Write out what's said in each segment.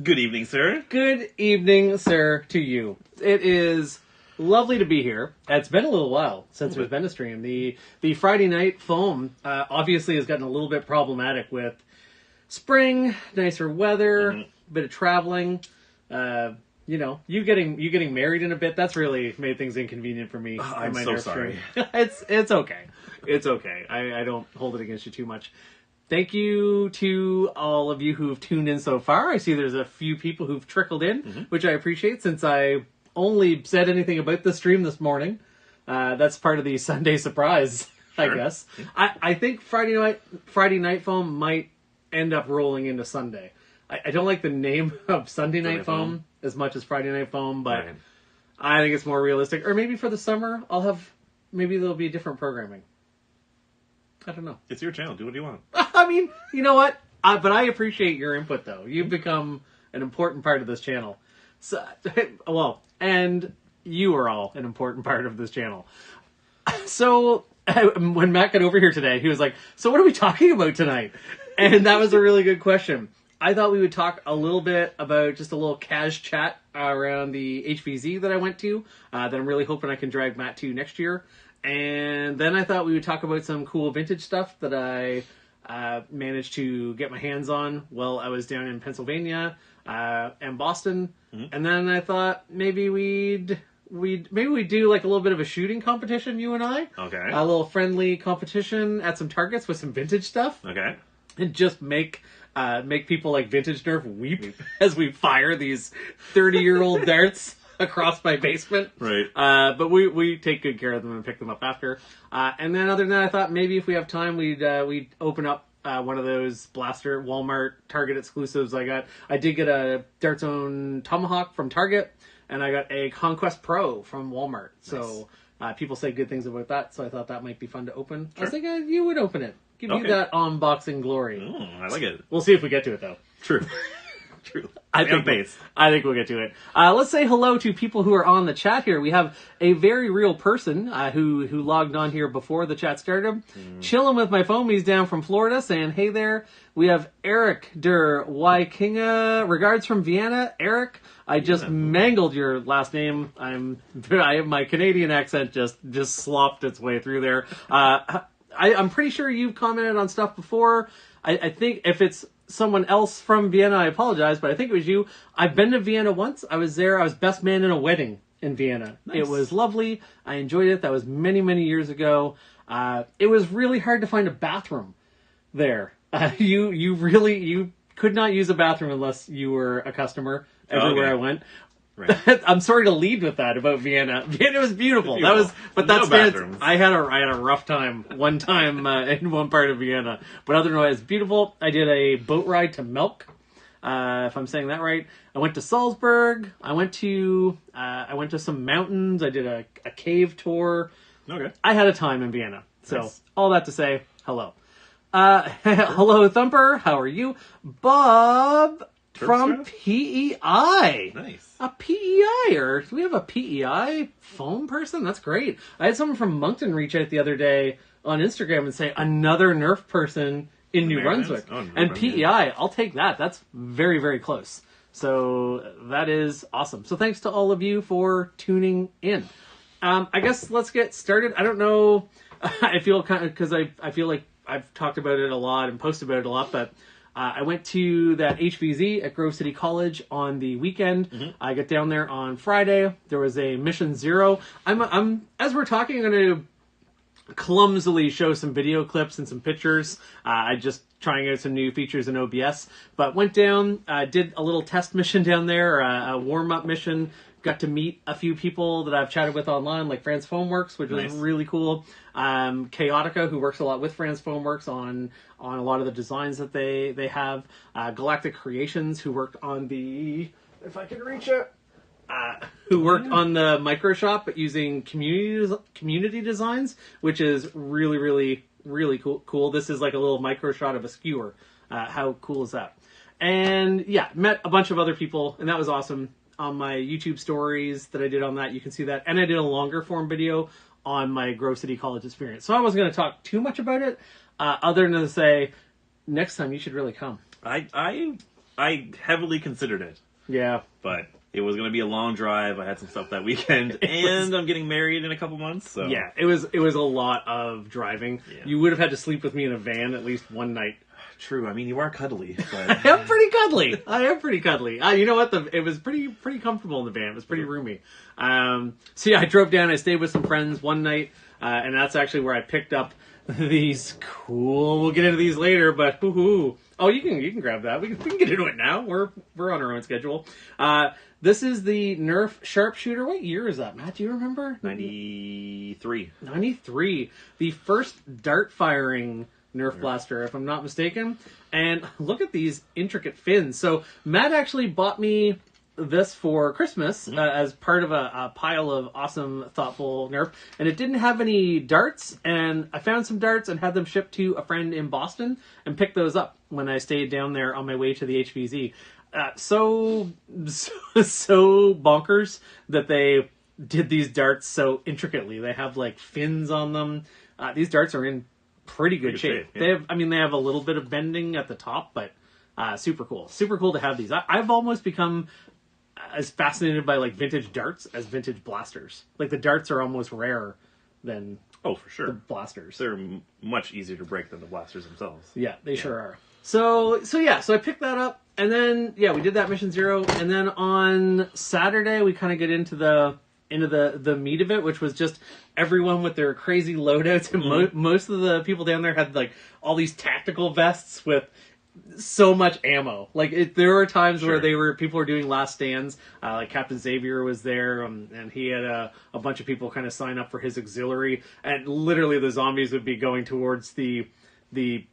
Good evening, sir. Good evening, sir, to you. It is lovely to be here. It's been a little while since there's been a stream. The Friday night foam obviously has gotten a little bit problematic with spring, nicer weather, bit of traveling. You getting married in a bit. That's really made things inconvenient for me. I'm so sorry. It's okay. It's okay. I don't hold it against you too much. Thank you to all of you who've tuned in so far. I see there's a few people who've trickled in, which I appreciate since I only said anything about the stream this morning. That's part of the Sunday surprise, I guess. I think Friday Night Foam might end up rolling into Sunday. I don't like the name of Sunday Night Foam as much as Friday Night Foam, but I think it's more realistic. Or maybe for the summer, maybe there'll be different programming. I don't know. It's your channel. Do what you want. I mean, you know what? But I appreciate your input, though. You've become an important part of this channel. So, and you are all an important part of this channel. So, when Matt got over here today, he was like, so what are we talking about tonight? And that was a really good question. I thought we would talk a little bit about just a little cash chat around the HVZ that I went to, that I'm really hoping I can drag Matt to next year. And then I thought we would talk about some cool vintage stuff that I managed to get my hands on while I was down in Pennsylvania and Boston. And then I thought maybe we'd do like a little bit of a shooting competition, you and I. Okay. A little friendly competition at some targets with some vintage stuff. Okay. And just make people like Vintage Nerf weep as we fire these 30-year-old darts across my basement. Right. But we take good care of them and pick them up after. And then other than that, I thought maybe if we have time, we'd open up one of those blaster Walmart Target exclusives. I did get a Dart Zone Tomahawk from Target, and I got a Conquest Pro from Walmart. So people say good things about that, so I thought that might be fun to open. Sure. I was thinking you would open it. Give you that unboxing glory. I like it. We'll see if we get to it, though. True. I think we'll get to it. Let's say hello to people who are on the chat here. We have a very real person who logged on here before the chat started. Chilling with my foamies down from Florida, saying hey there. We have Eric der Wikinga. Regards from Vienna. Eric, I just mangled your last name. My Canadian accent just slopped its way through there. I'm pretty sure you've commented on stuff before. I think if it's someone else from Vienna, I apologize, but I think it was you. I've been to Vienna once. I was there. I was best man in a wedding in Vienna. Nice. It was lovely. I enjoyed it. That was many, many years ago. It was really hard to find a bathroom there. You could not use a bathroom unless you were a customer everywhere I went. Right. I'm sorry to lead with that about Vienna. Vienna was beautiful. Bathrooms. I had a rough time one time in one part of Vienna, but otherwise beautiful. I did a boat ride to Melk, if I'm saying that right. I went to Salzburg. I went to some mountains. I did a cave tour. Okay. I had a time in Vienna. So all that to say, hello. Hello, Thumper. How are you, Bob? From PEI. Nice. A PEI, or do we have a PEI foam person? That's great. I had someone from Moncton reach out the other day on Instagram and say, another Nerf person in New Brunswick. And PEI, I'll take that. That's very, very close. So that is awesome. So thanks to all of you for tuning in. I guess let's get started. I don't know. I feel kind of, because I feel like I've talked about it a lot and posted about it a lot, but I went to that HVZ at Grove City College on the weekend. I got down there on Friday. There was a Mission Zero. I'm as we're talking, I'm going to clumsily show some video clips and some pictures. I just trying out some new features in OBS, but went down, did a little test mission down there, a warm-up mission. Got to meet a few people that I've chatted with online, like France Foamworks, which was really cool. Chaotica, who works a lot with France Foamworks on a lot of the designs that they have. Galactic Creations, who worked on the, if I can reach it, who worked on the micro shop, but using community designs, which is really, really, really cool. This is like a little micro shot of a skewer. How cool is that? And yeah, met a bunch of other people, and that was awesome. On my YouTube stories that I did on that, you can see that. And I did a longer form video on my Grove City College experience. So I wasn't going to talk too much about it, other than to say, next time you should really come. I I heavily considered it, Yeah. but it was going to be a long drive. I had some stuff that weekend, and I'm getting married in a couple months. So Yeah, it was a lot of driving. Yeah. You would have had to sleep with me in a van at least one night. True. I mean, you are cuddly, I but am pretty cuddly. You know what? It was pretty comfortable in the van. It was pretty roomy. So yeah, I drove down. I stayed with some friends one night, and that's actually where I picked up these cool. We'll get into these later, but woohoo! Oh, you can grab that. We can get into it now. We're on our own schedule. This is the Nerf sharpshooter. What year is that, Matt? Do you remember? 93. 93. The first dart firing Nerf blaster, if I'm not mistaken. And look at these intricate fins. So Matt actually bought me this for Christmas as part of a pile of awesome, thoughtful Nerf. And it didn't have any darts. And I found some darts and had them shipped to a friend in Boston and picked those up when I stayed down there on my way to the HVZ. So bonkers that they did these darts so intricately. They have like fins on them. These darts are in pretty good shape. Yeah. They have a little bit of bending at the top, but super cool to have these. I've almost become as fascinated by like vintage darts as vintage blasters. Like the darts are almost rarer than Oh, for sure. the blasters. They're much easier to break than the blasters themselves. Yeah, they sure are. So I picked that up, and then we did that Mission Zero, and then on Saturday we kind of get into the meat of it, which was just everyone with their crazy loadouts, and most of the people down there had like all these tactical vests with so much ammo. Like there were times where people were doing last stands. Like Captain Xavier was there, and he had a bunch of people kind of sign up for his auxiliary, and literally the zombies would be going towards the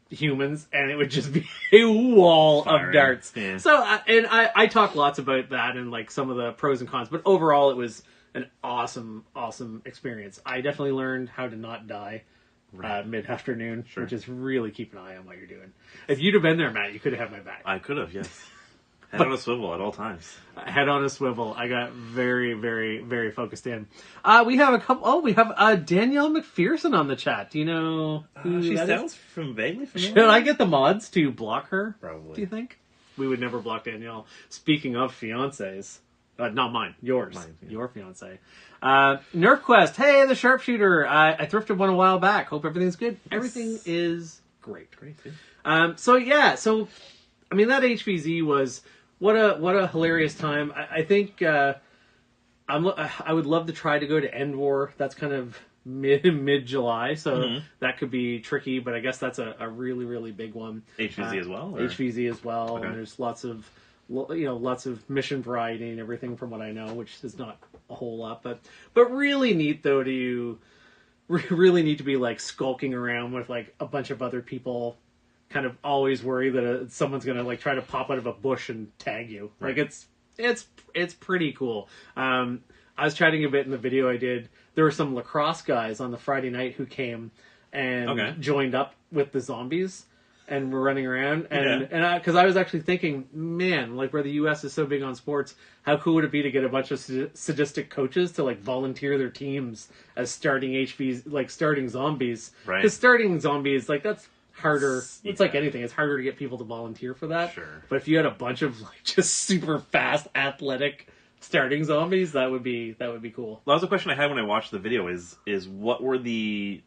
humans, and it would just be a wall of darts. Yeah. So I talk lots about that and like some of the pros and cons, but overall it was an awesome experience. I definitely learned how to not die mid-afternoon, which is really keep an eye on what you're doing. If you'd have been there, Matt, you could have had my back. I could have, yes. Head on a swivel at all times. Head on a swivel. I got very, very, very focused in. We have a couple. Oh, we have Danielle McPherson on the chat. Do you know who She that sounds is? vaguely familiar. Should I get the mods to block her? Probably. Do you think? We would never block Danielle. Speaking of fiancés. Not mine. Yours. Mine, yeah. Your fiancé. Nerf Quest. Hey, the sharpshooter. I thrifted one a while back. Hope everything's good. Everything is great. Great, too. So I mean that HVZ was what a hilarious time. I think I would love to try to go to End War. That's kind of mid July, so that could be tricky. But I guess that's a really, really big one. HVZ as well? Or? HVZ as well, Okay. and there's lots of mission variety and everything from what I know, which is not a whole lot, but really neat though to really need to be like skulking around with like a bunch of other people, kind of always worry that someone's gonna like try to pop out of a bush and tag you. Right. Like it's pretty cool. I was chatting a bit in the video I did. There were some lacrosse guys on the Friday night who came and joined up with the zombies. And we're running around, and because I was actually thinking, man, like where the U.S. is so big on sports, how cool would it be to get a bunch of sadistic coaches to like volunteer their teams as starting HVs, like starting zombies? Right. Because starting zombies, like that's harder. It's like anything; it's harder to get people to volunteer for that. Sure. But if you had a bunch of like just super fast, athletic starting zombies, that would be cool. Well, that was a question I had when I watched the video. Is what was the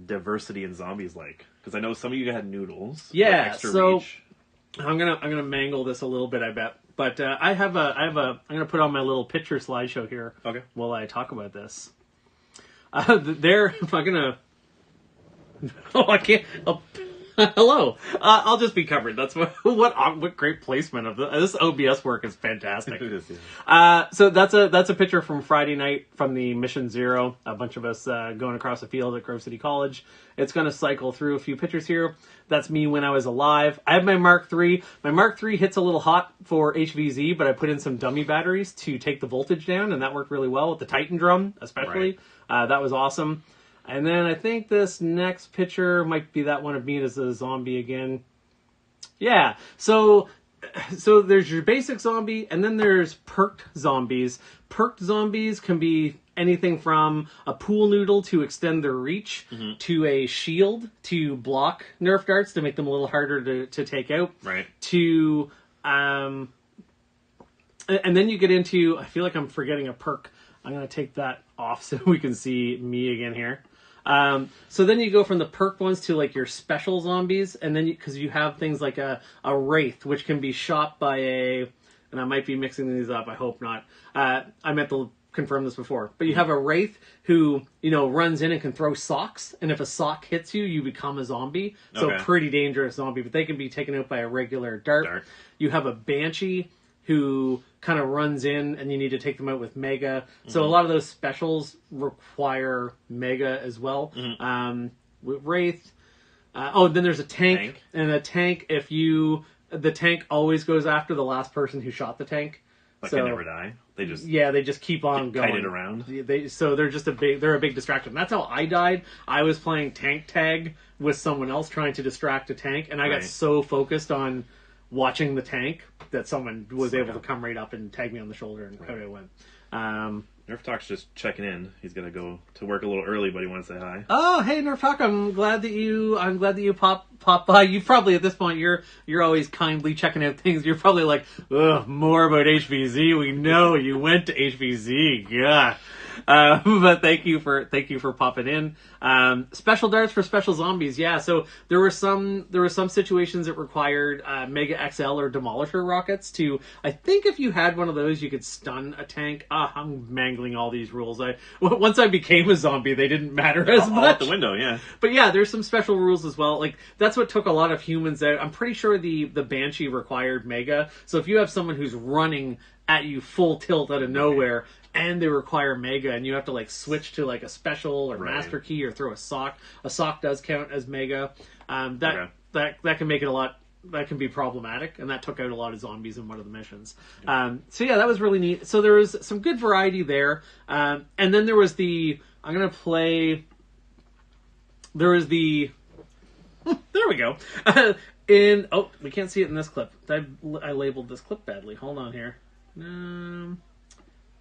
diversity in zombies like? Because I know some of you had noodles. Yeah, extra so reach. I'm gonna mangle this a little bit, I bet. But I'm gonna put on my little picture slideshow here. Okay. While I talk about this. If I'm gonna. Oh, I can't. Oh, hello. I'll just be covered. That's what great placement of this OBS work is fantastic. It is, yeah. So that's a picture from Friday night from the Mission Zero. A bunch of us going across the field at Grove City College. It's going to cycle through a few pictures here. That's me when I was alive. I have my Mark III. My Mark III hits a little hot for HVZ, but I put in some dummy batteries to take the voltage down, and that worked really well with the Titan drum, especially. Right. That was awesome. And then I think this next picture might be that one of me as a zombie again. Yeah, so there's your basic zombie, and then there's perked zombies. Perked zombies can be anything from a pool noodle to extend their reach to a shield to block Nerf darts to make them a little harder to take out. Right. To and then you get into, I feel like I'm forgetting a perk. I'm going to take that off so we can see me again here. So then you go from the perk ones to like your special zombies, and then because you have things like a wraith, which can be shot by and I might be mixing these up, I hope not. I meant to confirm this before, but you have a wraith who, runs in and can throw socks, and if a sock hits you, you become a zombie. So pretty dangerous zombie, but they can be taken out by a regular dart. You have a banshee who kind of runs in, and you need to take them out with Mega. So a lot of those specials require Mega as well. With Wraith. Then there's a tank. And a tank, the tank always goes after the last person who shot the tank. But they never die. They just keep on going. Kite it around. So they're a big distraction. That's how I died. I was playing tank tag with someone else trying to distract a tank, and I got so focused on watching the tank that someone was able to come right up and tag me on the shoulder, and out I went. Nerf Talk's just checking in. He's gonna go to work a little early, but he wants to say hi. Oh, hey Nerf Talk! I'm glad that you pop by. You probably at this point you're always kindly checking out things. You're probably like, ugh, more about HVZ. We know you went to HVZ. God. But thank you for popping in. Special darts for special zombies. Yeah. So there were some situations that required Mega XL or Demolisher rockets to. I think if you had one of those, you could stun a tank. I'm mangling all these rules. Once I became a zombie, they didn't matter as much. Out the window, yeah. But yeah, there's some special rules as well. Like that's what took a lot of humans out. I'm pretty sure the Banshee required Mega. So if you have someone who's running at you full tilt out of nowhere, and they require Mega, and you have to like switch to like a special or master key or throw a sock. A sock does count as Mega. That can make it a lot. That can be problematic, and that took out a lot of zombies in one of the missions. So yeah, that was really neat. So there was some good variety there, and then there was the. I'm gonna play. There was the. There we go. We can't see it in this clip. I labeled this clip badly. Hold on here.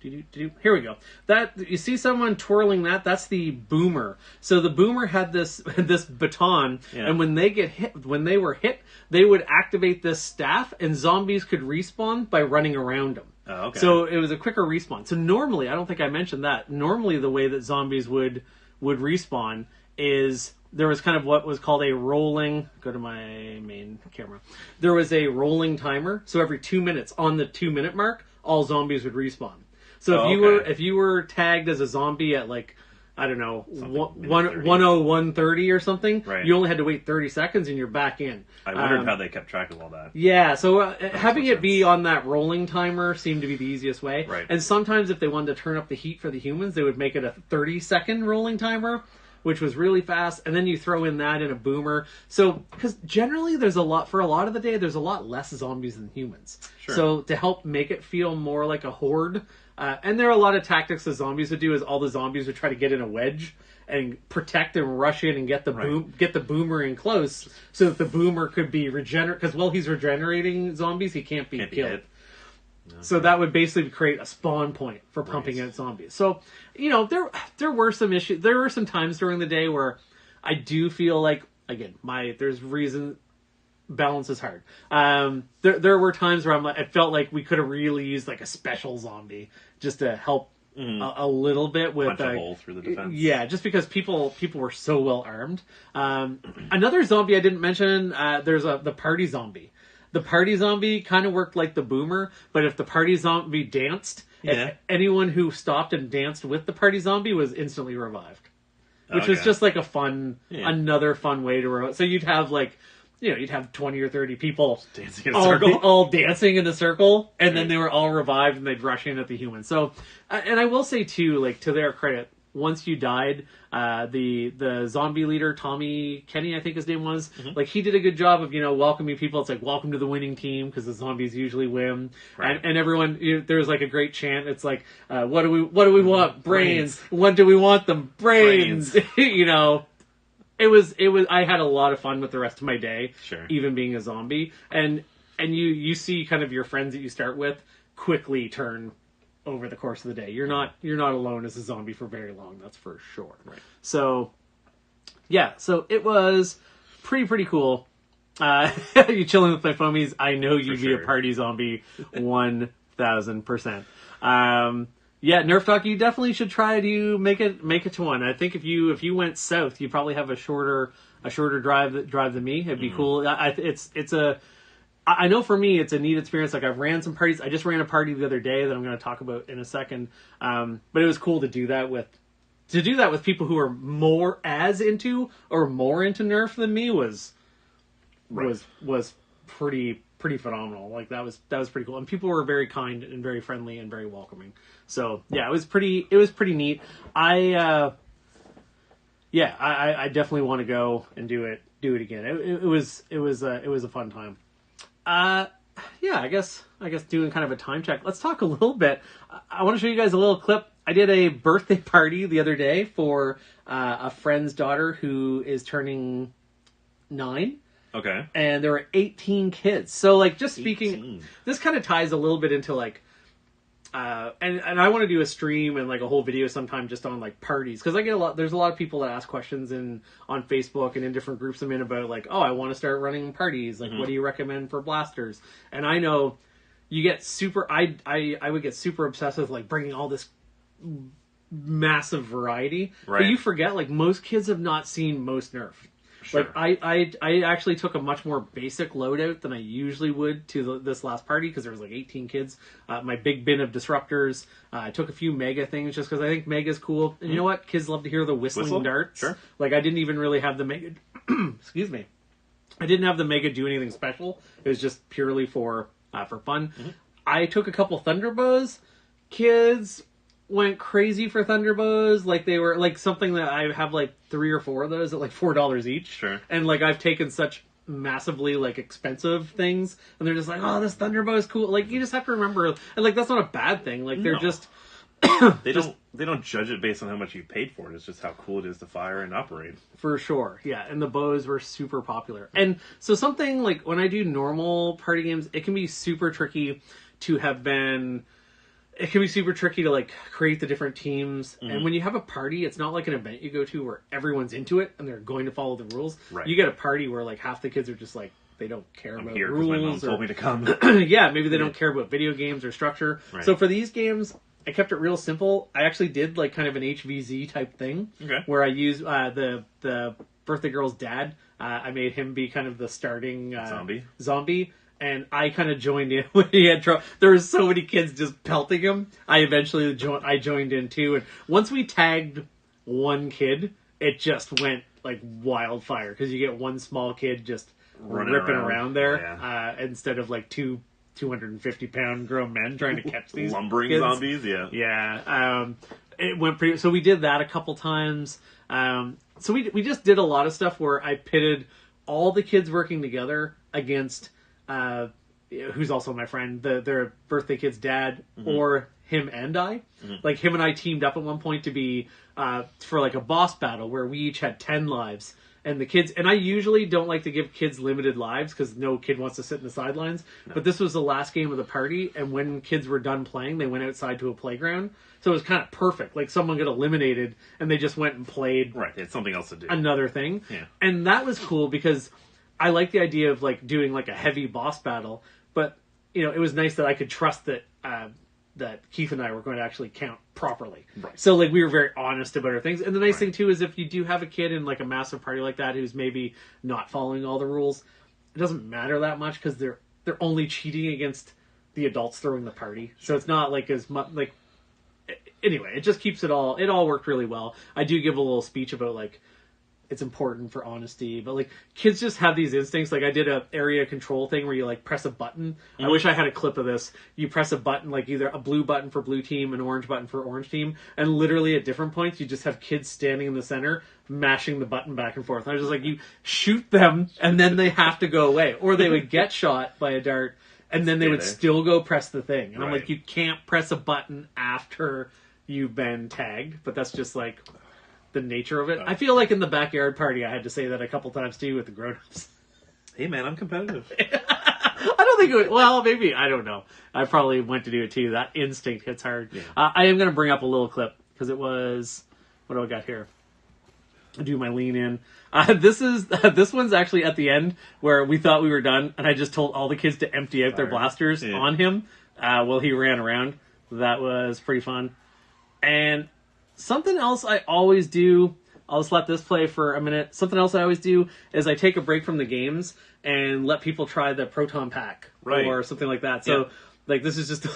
Here we go. That you see someone twirling that's the boomer. So the boomer had this baton, and when they were hit, they would activate this staff, and zombies could respawn by running around them. Oh, okay. So it was a quicker respawn. So normally, I don't think I mentioned that. Normally, the way that zombies would respawn is there was kind of what was called a rolling. Go to my main camera. There was a rolling timer. So every 2 minutes, on the 2 minute mark, all zombies would respawn. So if you were tagged as a zombie at like, I don't know, 101:30 or something, you only had to wait 30 seconds and you're back in. I wondered how they kept track of all that. Yeah, so having it be on that rolling timer seemed to be the easiest way. Right. And sometimes if they wanted to turn up the heat for the humans, they would make it a 30-second rolling timer, which was really fast. And then you throw in that in a boomer. So, because generally for a lot of the day, there's a lot less zombies than humans. Sure. So to help make it feel more like a horde, and there are a lot of tactics that zombies would do is all the zombies would try to get in a wedge and protect and rush in and get the boomer in close so that the boomer could be regenerate. Because while he's regenerating zombies, he can't be killed. No. So that would basically create a spawn point for pumping out zombies. So, there were some issues. There were some times during the day where I do feel like, again, there's reason. Balance is hard. There were times where I felt like we could have really used like a special zombie just to help a little bit with punch a hole through the defense. Yeah, just because people were so well armed. Another zombie I didn't mention. There's the party zombie. The party zombie kind of worked like the boomer, but if the party zombie danced, anyone who stopped and danced with the party zombie was instantly revived, which was just like another fun way to revive. So you'd have like. You'd have 20 or 30 people dancing in a circle, all dancing in a circle, and then they were all revived and they'd rush in at the humans. So, and I will say too, like to their credit, once you died, the zombie leader Tommy Kenny, I think his name was, like he did a good job of welcoming people. It's like welcome to the winning team because the zombies usually win, and everyone there's like a great chant. It's like what do we want? Brains. What do we want them? Brains. It was. I had a lot of fun with the rest of my day, even being a zombie, and you see kind of your friends that you start with quickly turn over the course of the day. You're not alone as a zombie for very long, that's for sure. Right. So yeah, so it was pretty cool. You chilling with my foamies, I know you'd be a party zombie 1000%. Yeah, Nerf Talk, you definitely should try to make it to one. I think if you went south, you probably have a shorter drive than me. It'd be cool. I know for me, it's a neat experience. Like I've ran some parties. I just ran a party the other day that I'm going to talk about in a second. But it was cool to do that with people who are more into Nerf than me was pretty phenomenal. Like that was pretty cool. And people were very kind and very friendly and very welcoming. So yeah, it was pretty neat. I definitely want to go and do it again. It was a fun time. Yeah, I guess doing kind of a time check. Let's talk a little bit. I want to show you guys a little clip. I did a birthday party the other day for a friend's daughter who is turning 9. Okay. And there were 18 kids. So like just speaking, 18. This kind of ties a little bit into like and I want to do a stream and like a whole video sometime just on like parties, because I get there's a lot of people that ask questions on Facebook and in different groups I'm in about like, oh, I want to start running parties, like what do you recommend for blasters? And I know you get super I would get super obsessed with like bringing all this massive variety, right. But you forget like most kids have not seen most Nerf. Sure. Like I actually took a much more basic loadout than I usually would to this last party, because there was like 18 kids. My big bin of disruptors. I took a few mega things just because I think mega's cool. And you know what? Kids love to hear the whistling darts. Sure. Like I didn't even really have the mega. Excuse me. I didn't have the mega do anything special. It was just purely for fun. Mm-hmm. I took a couple thunderbows. Kids went crazy for thunderbows. Like they were like something that I have like 3 or 4 of those at like $4 each. Sure. And like I've taken such massively like expensive things, and they're just like, oh, this thunderbow is cool. Like you just have to remember, and like that's not a bad thing. Like they're just they don't judge it based on how much you paid for it. It's just how cool it is to fire and operate. For sure. Yeah, and the bows were super popular. And so something like when I do normal party games, it can be super tricky to have been. It can be super tricky to like create the different teams. Mm-hmm. And when you have a party, it's not like an event you go to where everyone's into it and they're going to follow the rules. Right. You get a party where like half the kids are just like, they don't care about rules. My mom told me to come. Yeah, maybe they don't care about video games or structure. Right. So for these games, I kept it real simple. I actually did like kind of an HVZ type thing. Okay. Where I used the birthday girl's dad. I made him be kind of the starting zombie. And I kind of joined in when he had trouble. There were so many kids just pelting him. I eventually joined in too. And once we tagged one kid, it just went like wildfire, because you get one small kid just ripping around there, instead of like 250-pound grown men trying to catch these lumbering kids. Zombies. Yeah. It went pretty. So we did that a couple times. So we just did a lot of stuff where I pitted all the kids working together against. Who's also my friend, their birthday kid's dad, mm-hmm. or him and I. Mm-hmm. Like him and I teamed up at one point to be for like a boss battle where we each had 10 lives. And the kids, and I usually don't like to give kids limited lives because no kid wants to sit in the sidelines. No. But this was the last game of the party, and when kids were done playing, they went outside to a playground. So it was kind of perfect. Like someone got eliminated, and they just went and played. Right, they had something else to do. Another thing. Yeah. And that was cool because I like the idea of like doing like a heavy boss battle, but you know, it was nice that I could trust that that Keith and I were going to actually count properly. Right. So like we were very honest about our things. And the nice thing too is if you do have a kid in like a massive party like that who's maybe not following all the rules, it doesn't matter that much because they're only cheating against the adults throwing the party. So it's not like as much like. Anyway, it just keeps it all worked really well. I do give a little speech about like. It's important for honesty, but like kids just have these instincts. Like I did a area control thing where you like press a button. Mm-hmm. I wish I had a clip of this. You press a button, like either a blue button for blue team, an orange button for orange team, and literally at different points you just have kids standing in the center mashing the button back and forth. And I was just like, you shoot them and then they have to go away, or they would get shot by a dart and then they would still go press the thing. And I'm like, you can't press a button after you've been tagged, but that's just like. The nature of it. I feel like in the backyard party I had to say that a couple times too with the grown-ups. Hey man, I'm competitive. I don't think it would, well, maybe, I don't know. I probably went to do it too. That instinct hits hard. Yeah. I am going to bring up a little clip because it was, what do I got here? I do my lean in. This one's actually at the end where we thought we were done, and I just told all the kids to empty out their blasters on him while he ran around. That was pretty fun. And something else I always do, I'll just let this play for a minute. Something else I always do is I take a break from the games and let people try the proton pack or something like that. So, like, this is just...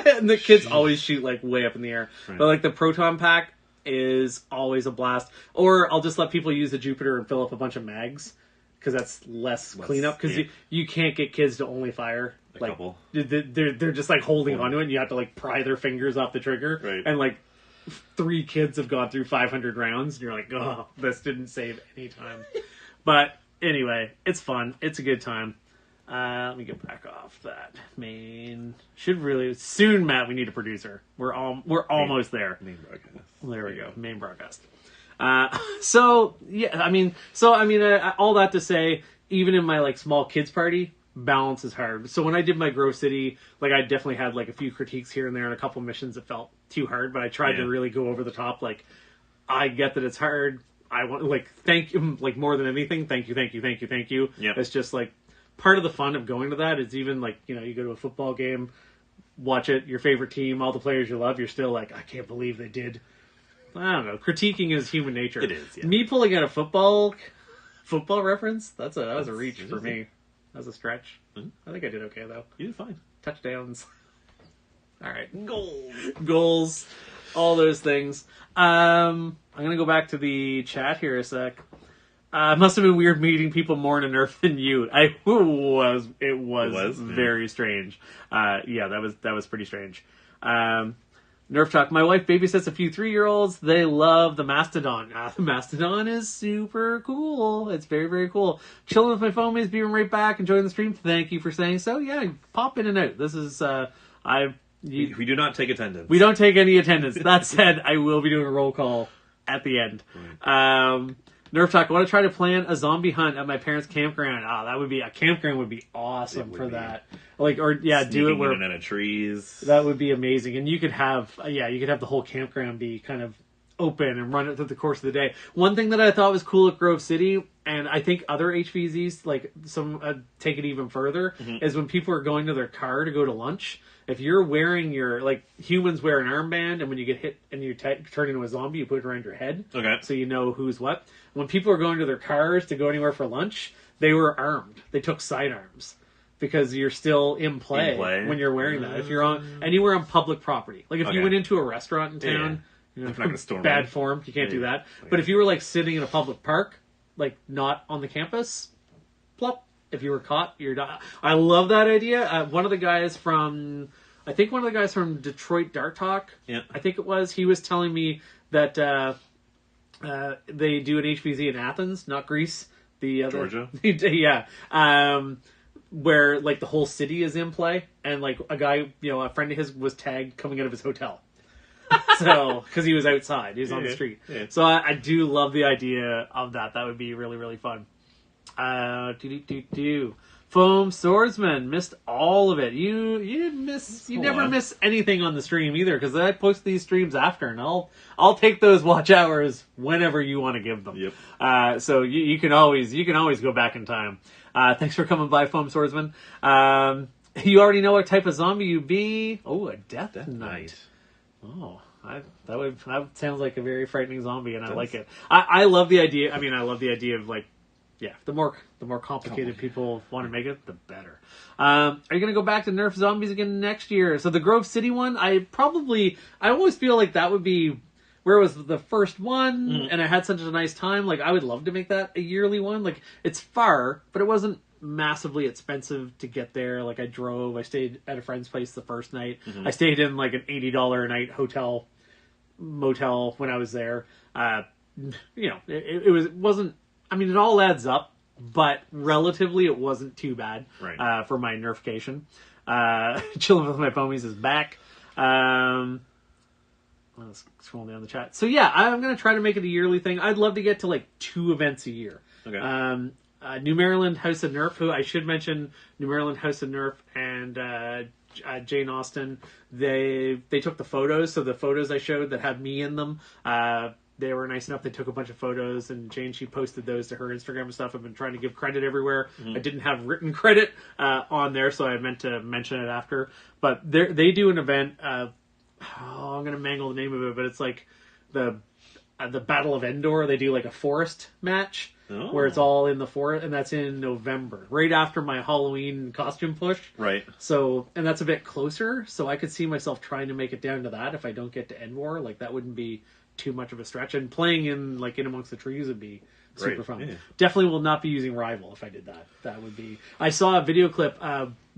and the kids always shoot, like, way up in the air. Right. But, like, the proton pack is always a blast. Or I'll just let people use the Jupiter and fill up a bunch of mags, because that's less cleanup. Because you can't get kids to only fire a couple. They're just like holding onto it, and you have to like pry their fingers off the trigger. Right. And like 3 kids have gone through 500 rounds, and you're like, oh, this didn't save any time. But anyway, it's fun. It's a good time. Let me get back off that main. Should really soon, Matt. We need a producer. We're almost there. Main broadcast. There we go. Main broadcast. So all that to say, even in my like small kids party, balance is hard. So when I did my Grove City, like I definitely had like a few critiques here and there and a couple missions that felt too hard, but I tried to really go over the top. Like, I get that it's hard. I want like thank you, like more than anything. Thank you. Yep. It's just like part of the fun of going to that is even like, you know, you go to a football game, watch it, your favorite team, all the players you love, you're still like, I can't believe they did. I don't know. Critiquing is human nature. It is. Yeah. Me pulling out a football reference, that was a reach for me. That was a stretch. Mm-hmm. I think I did okay though. You did fine. Touchdowns. All right. Goals. All those things. I'm gonna go back to the chat here a sec. It must have been weird meeting people more in a Nerf than you. It was very strange. That was pretty strange. Nerf talk. My wife babysits a few 3-year-olds. They love the Mastodon. The Mastodon is super cool. It's very, very cool. Chilling with my foamies, being right back, enjoying the stream. Thank you for saying so. Yeah, pop in and out. This is, we do not take attendance. We don't take any attendance. That said, I will be doing a roll call at the end. Right. Nerf talk. I want to try to plan a zombie hunt at my parents' campground. A campground would be awesome for that. Like, or sneaking do it where in and out of trees. That would be amazing. And you could have the whole campground be kind of open and run it through the course of the day. One thing that I thought was cool at Grove City, and I think other HVZs, like some take it even further, is when people are going to their car to go to lunch. If you're wearing like humans wear an armband, and when you get hit and you turn into a zombie, you put it around your head. Okay. So you know who's what. When people are going to their cars to go anywhere for lunch, they were armed. They took sidearms. Because you're still in play when you're wearing that. If you're anywhere on public property. Like if you went into a restaurant in town, you know, not storm bad form, you can't do that. But if you were like sitting in a public park, like not on the campus, plop. If you were caught, you're done. I love that idea. One of the guys from Detroit Dart Talk, I think it was, he was telling me that they do an HVZ in Athens, not Greece. Georgia? Yeah. Where like the whole city is in play, and like a guy, a friend of his was tagged coming out of his hotel. So, because he was outside, he was on the street. Yeah. So I do love the idea of that. That would be really, really fun. Foam Swordsman, missed all of it. You never miss anything on the stream either, because I post these streams after, and I'll take those watch hours whenever you want to give them. Yep. So you can always go back in time. Thanks for coming by, Foam Swordsman. You already know what type of zombie you be. Oh, a death knight. Oh, that sounds like a very frightening zombie, and I like it. I love the idea. I mean, I love the idea of like, the more complicated people want to make it, the better. Are you going to go back to Nerf zombies again next year? So the Grove City one, I always feel like that would be where it was the first one, and I had such a nice time. Like, I would love to make that a yearly one. Like, it's far, but it wasn't massively expensive to get there. Like, I stayed at a friend's place the first night. I stayed in like an $80 a night motel when I was there. It wasn't, I mean, it all adds up, but relatively it wasn't too bad for my Nerfication. Chilling with my foamies is back. Let's scroll down the chat. So yeah, I'm going to try to make it a yearly thing. I'd love to get to like 2 events a year. Okay. New Maryland House of Nerf, who I should mention, New Maryland House of Nerf and Jane Austen, they took the photos. So the photos I showed that had me in them, they were nice enough. They took a bunch of photos, and Jane, she posted those to her Instagram and stuff. I've been trying to give credit everywhere. I didn't have written credit on there, so I meant to mention it after. But they do an event. I'm going to mangle the name of it, but it's like the Battle of Endor. They do like a forest match. Where it's all in the forest, and that's in November, right after my Halloween costume push. Right. So, and that's a bit closer, so I could see myself trying to make it down to that if I don't get to Endor. Like, that wouldn't be too much of a stretch, and playing in amongst the trees would be super fun. Yeah. Definitely will not be using Rival if I did that. That would be... I saw a video clip,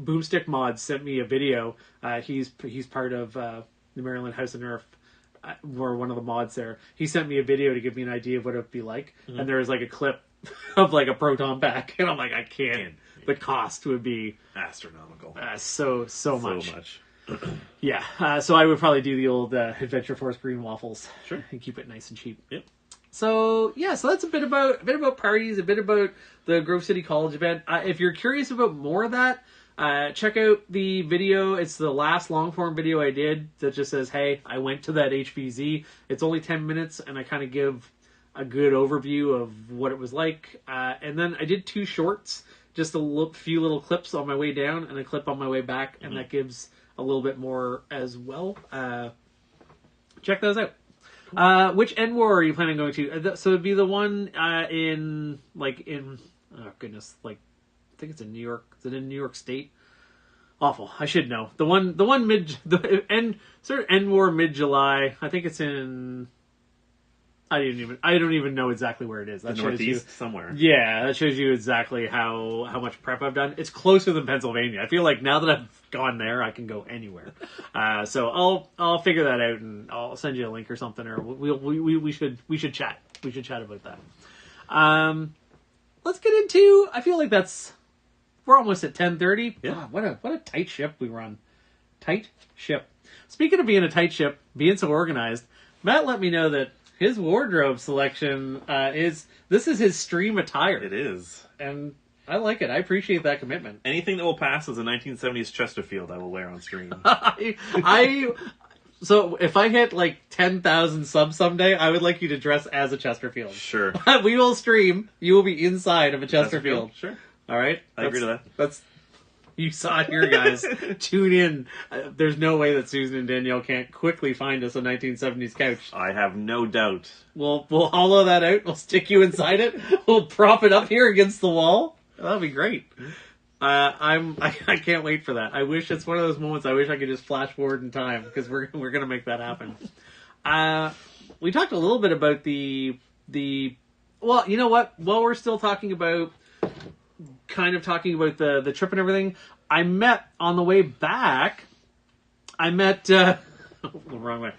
Boomstick Mods sent me a video. He's part of the Maryland House of Nerf. Were one of the mods there. He sent me a video to give me an idea of what it would be like, and there was like a clip of like a proton pack, and I'm like, I can't. The cost would be astronomical. So much. Yeah. So I would probably do the old Adventure Force green waffles. Sure. And keep it nice and cheap. Yep. So yeah, so that's a bit about parties, a bit about the Grove City College event. If you're curious about more of that, check out the video. It's the last long form video I did that just says, hey, I went to that HVZ. It's only 10 minutes, and I kind of give a good overview of what it was like. And then I did 2 shorts, just a few little clips on my way down and a clip on my way back, and that gives a little bit more as well. Check those out. Which End War are you planning on going to? So it'd be the one oh goodness, I think it's in New York. Is it in New York State? Awful. I should know. The one End War mid-July. I think it's in... I don't even know exactly where it is. That Northeast somewhere. Yeah, that shows you exactly how much prep I've done. It's closer than Pennsylvania. I feel like now that I've gone there, I can go anywhere. So I'll figure that out, and I'll send you a link or something, or we should chat. We should chat about that. Let's get into. I feel like we're almost at 10:30. Yeah. God, what a tight ship we run. Tight ship. Speaking of being a tight ship, being so organized, Matt let me know that his wardrobe selection is his stream attire. It is. And I like it. I appreciate that commitment. Anything that will pass as a 1970s Chesterfield, I will wear on stream. So if I hit 10,000 subs someday, I would like you to dress as a Chesterfield. Sure. We will stream. You will be inside of a Chesterfield. Sure. All right? I agree to that. You saw it here, guys. Tune in. There's no way that Susan and Danielle can't quickly find us a 1970s couch. I have no doubt. We'll hollow that out. We'll stick you inside it. We'll prop it up here against the wall. That'll be great. I can't wait for that. I wish it's one of those moments. I wish I could just flash forward in time, because we're gonna make that happen. We talked a little bit about the. Well, you know what? While we're still talking about. Kind of talking about the trip and everything, I met on the way back. The wrong way.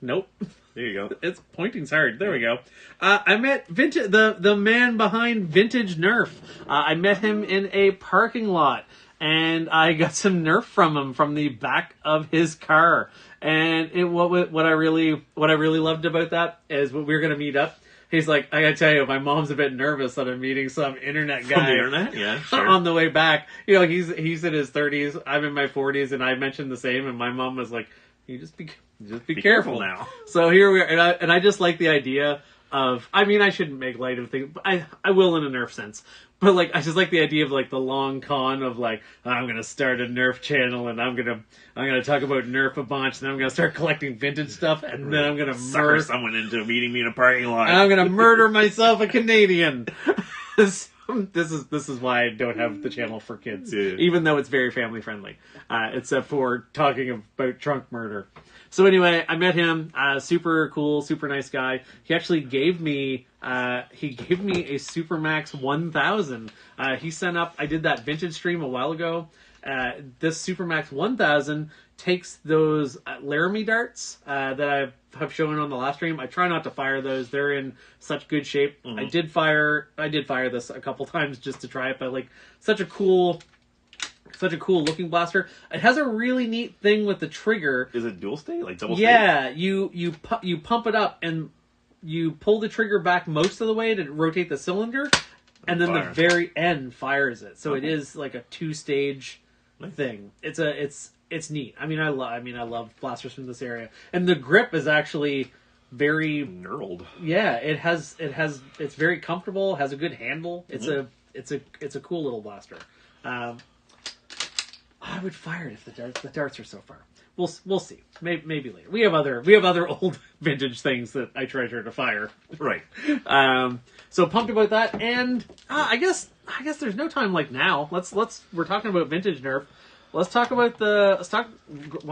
Nope. There you go. It's pointing's hard. There we go. I met the man behind Vintage Nerf. I met him in a parking lot, and I got some Nerf from him from the back of his car. And what I really loved about that is when we were going to meet up. He's like, I gotta tell you, my mom's a bit nervous that I'm meeting some internet guy. From the internet? Yeah, sure. On the way back. You know, he's in his 30s, I'm in my 40s, and I mentioned the same, and my mom was like, you just be careful now. So here we are, and I just like the idea of, I mean, I shouldn't make light of things, but I will in a Nerf sense. But I just like the idea of the long con of I'm gonna start a Nerf channel, and I'm gonna talk about Nerf a bunch, and then I'm gonna start collecting vintage stuff, and then I'm gonna sucker someone into meeting me in a parking lot, and I'm gonna murder myself a Canadian. This is why I don't have the channel for kids, even though it's very family friendly, except for talking about trunk murder. So anyway, I met him. Super cool, super nice guy. He actually gave me a Supermax 1000. He sent up. I did that vintage stream a while ago. This Supermax 1000 takes those Laramie darts that I have shown on the last stream. I try not to fire those; they're in such good shape. Mm-hmm. I did fire this a couple times just to try it, but such a cool looking blaster. It has a really neat thing with the trigger. Is it dual state, double state? Yeah, you pump it up, and you pull the trigger back most of the way to rotate the cylinder, and then the very end fires it. So it is like a 2-stage thing. It's neat. I mean, I love blasters from this area, and the grip is actually very knurled. Yeah, it's very comfortable. Has a good handle. It's a cool little blaster. I would fire it if the darts are so far. We'll see. Maybe later. We have other old vintage things that I treasure to fire. Right. So pumped about that, and I guess there's no time like now. We're talking about vintage Nerf. Why don't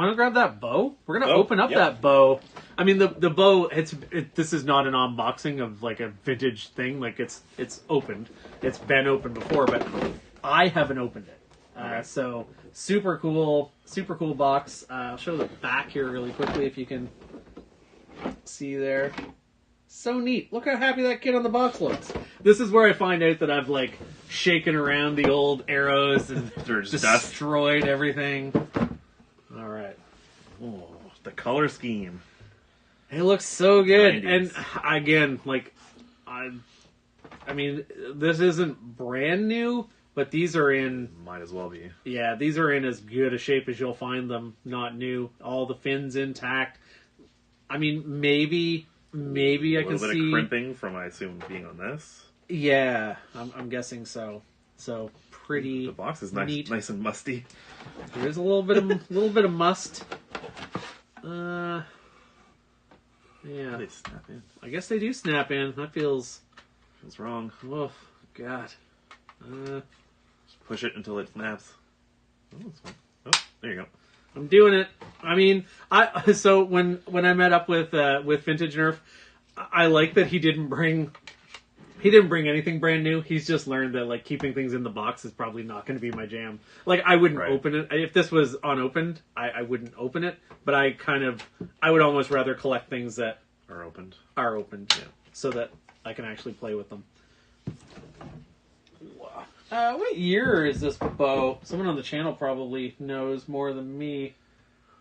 we grab that bow? We're gonna open up that bow. I mean, the bow. This is not an unboxing of like a vintage thing. Like it's opened. It's been opened before, but I haven't opened it. So super cool box. I'll show the back here really quickly if you can see there. So neat. Look how happy that kid on the box looks. This is where I find out that I've like shaken around the old arrows and destroyed everything. All right. Oh, the color scheme. It looks so good. 90s. And again, like I mean, this isn't brand new, but these are in... Might as well be. Yeah, these are in as good a shape as you'll find them. Not new. All the fins intact. I mean, maybe I can see... A little bit of crimping from, I assume, being on this. Yeah, I'm guessing so. So, pretty The box is neat. nice and musty. There is a little bit of must. Yeah. They snap in. I guess they do snap in. That feels wrong. Oh, God. Just push it until it snaps. Oh, that's fine. Oh, there you go. I'm doing it. I mean, so when I met up with Vintage Nerf, I like that he didn't bring anything brand new. He's just learned that like keeping things in the box is probably not going to be my jam. Like I wouldn't open it if this was unopened. I wouldn't open it, but I would almost rather collect things that Are opened. Yeah, so that I can actually play with them. What year is this bow? Someone on the channel probably knows more than me.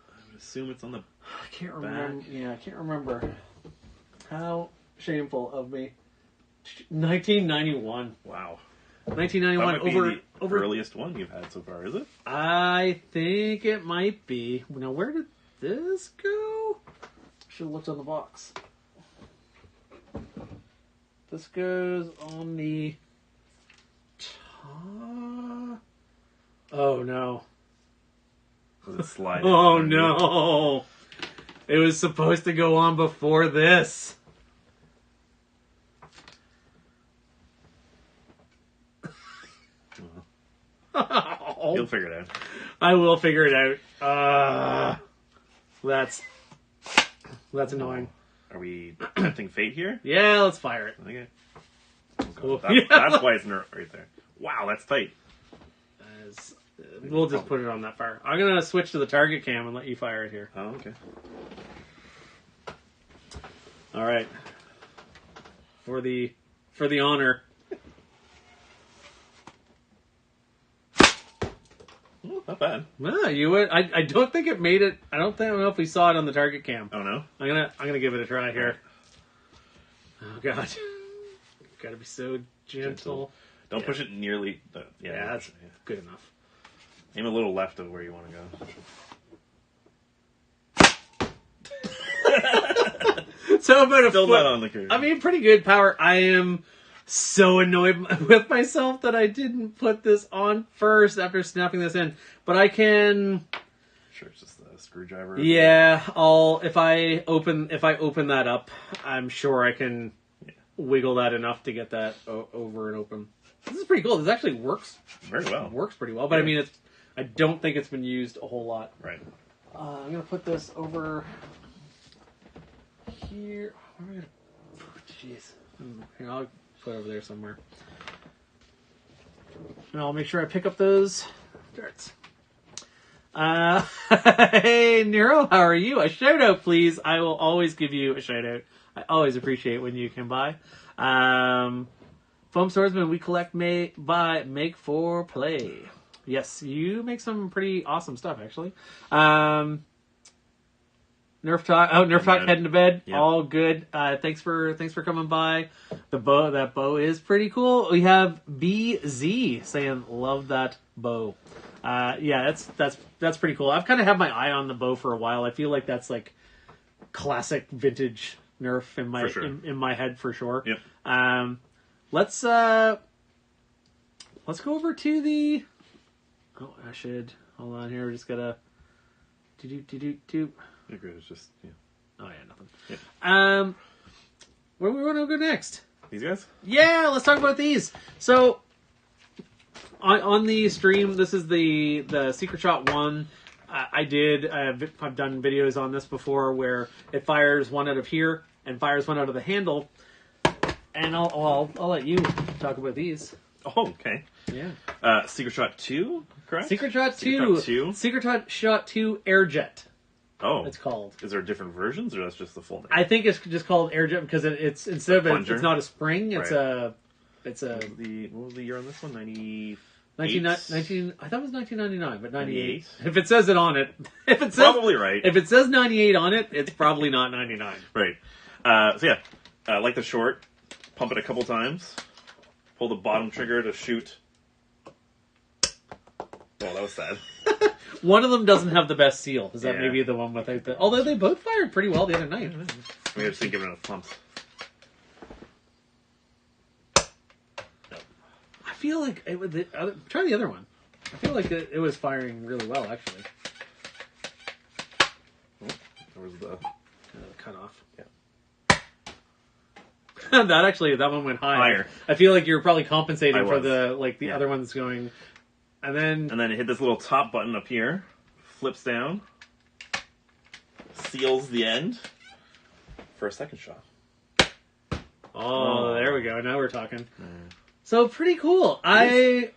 I would assume it's on the I can't remember. Yeah, I can't remember. How shameful of me. 1991. Wow. 1991. That might be the earliest one you've had so far, is it? I think it might be. Now, where did this go? Should have looked on the box. This goes on the top. Oh no. Was it slide? Oh no. It was supposed to go on before this. You'll figure it out. I will figure it out. That's annoying. Are we tempting fate here? Yeah, let's fire it. Okay. Cool. That's why it's Nerf right there. Wow, that's tight. We'll just put it on that fire. I'm gonna switch to the target cam and let you fire it here. Oh, okay. All right. For the honor. Oh, not bad. No, you would. I don't think it made it. I don't know if we saw it on the target cam. Oh no. I'm gonna give it a try here. Oh God. Gotta be so gentle. Don't push it nearly. Yeah, that's good enough. Aim a little left of where you want to go. So about a Still foot. not on the curve. I mean, pretty good power. I am so annoyed with myself that I didn't put this on first after snapping this in. But I can. Sure, it's just a screwdriver. Yeah, if I open that up, I'm sure I can wiggle that enough to get that over and open. This is pretty cool. This actually works very well. Works pretty well, but I mean, I don't think it's been used a whole lot. Right. I'm gonna put this over here. Jeez. Here, I'll put it over there somewhere. And I'll make sure I pick up those darts. Hey, Nero, how are you? A shout out, please. I will always give you a shout out. I always appreciate when you come by. Foam Swordsman, we collect, make for play. Yes, you make some pretty awesome stuff, actually. Nerf talk. Oh, Nerf talk heading to bed. Yep. All good. Thanks for coming by. That bow is pretty cool. We have BZ saying love that bow. Yeah, that's pretty cool. I've kind of had my eye on the bow for a while. I feel like that's like classic vintage Nerf in my in my head for sure. Yep. Let's go over to the. Oh, I should hold on here. We just gotta. Do. It's just Oh yeah, nothing. Yeah. Where we want to go next? These guys? Yeah, let's talk about these. So, on the stream, this is the Secret Shot 1. I've done videos on this before where it fires one out of here and fires one out of the handle. And I'll let you talk about these. Oh, okay. Yeah. Secret Shot 2, correct? Secret Shot 2. Secret Shot 2 Airjet. Oh, It's called. Is there different versions, or that's just the full name? I think it's just called Airjet because it's instead of it's not a spring, it's Right. it's a What was the year on this one? 19... I thought it was 1999, but 98. If it says it on it, if it says Probably right. If it says 98 on it, it's probably not 99. Right. So yeah, like the short, pump it a couple times, pull the bottom trigger to shoot. Oh, that was sad. One of them doesn't have the best seal. Is that Yeah. maybe the one without the? Although they both fired pretty well the other night. Maybe I just didn't give it enough pumps. I feel like it would. Try the other one. I feel like it was firing really well actually. Oh, there was the Cut off. Yeah. that one went higher. I feel like you're probably compensating for the other ones going, and then it hit this little top button up here, flips down, seals the end for a second shot. Oh, there we go. Now we're talking. So pretty cool. I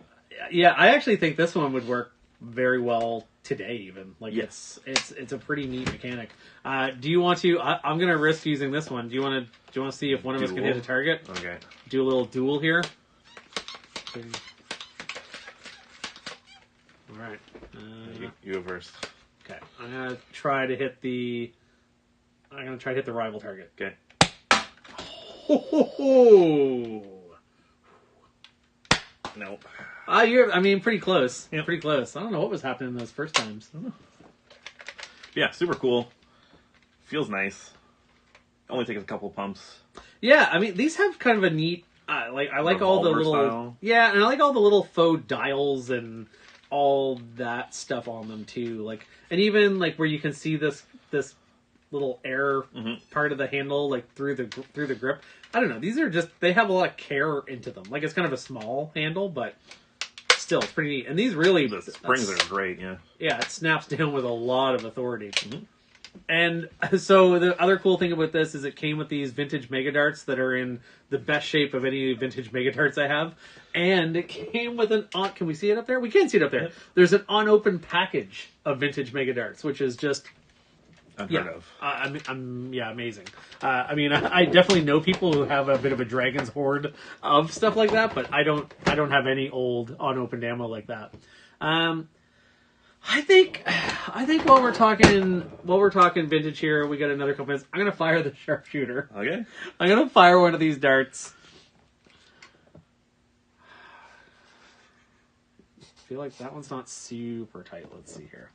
actually think this one would work very well today. Even like yes, it's a pretty neat mechanic. Do you want to? I'm gonna risk using this one. Do you want to see if one of us can hit a target? Okay. Do a little duel here. All right. You go first. Okay. I'm gonna try to hit the rival target. Okay. Oh. Nope. Pretty close. Yep. Pretty close. I don't know what was happening those first times. Yeah, super cool. Feels nice. Only takes a couple pumps. Yeah, these have kind of a neat. I like all the little. Style. Yeah, and I like all the little faux dials and all that stuff on them too. Like, and even like where you can see this little air part of the handle, like through the grip. I don't know. These are just, they have a lot of care into them. Like, it's kind of a small handle, but still, it's pretty neat. And these really, the springs are great. Yeah. Yeah, it snaps down with a lot of authority. And so the other cool thing about this is it came with these vintage Mega Darts that are in the best shape of any vintage Mega Darts I have. And it came with can we see it up there? We can't see it up there. There's an unopened package of vintage Mega Darts, which is just Unheard of. Amazing. I definitely know people who have a bit of a Dragon's Hoard of stuff like that, but I don't have any old unopened ammo like that. I think while we're talking vintage here, we got another couple minutes. I'm gonna fire the sharpshooter. Okay. I'm gonna fire one of these darts. I feel like that one's not super tight. Let's see here.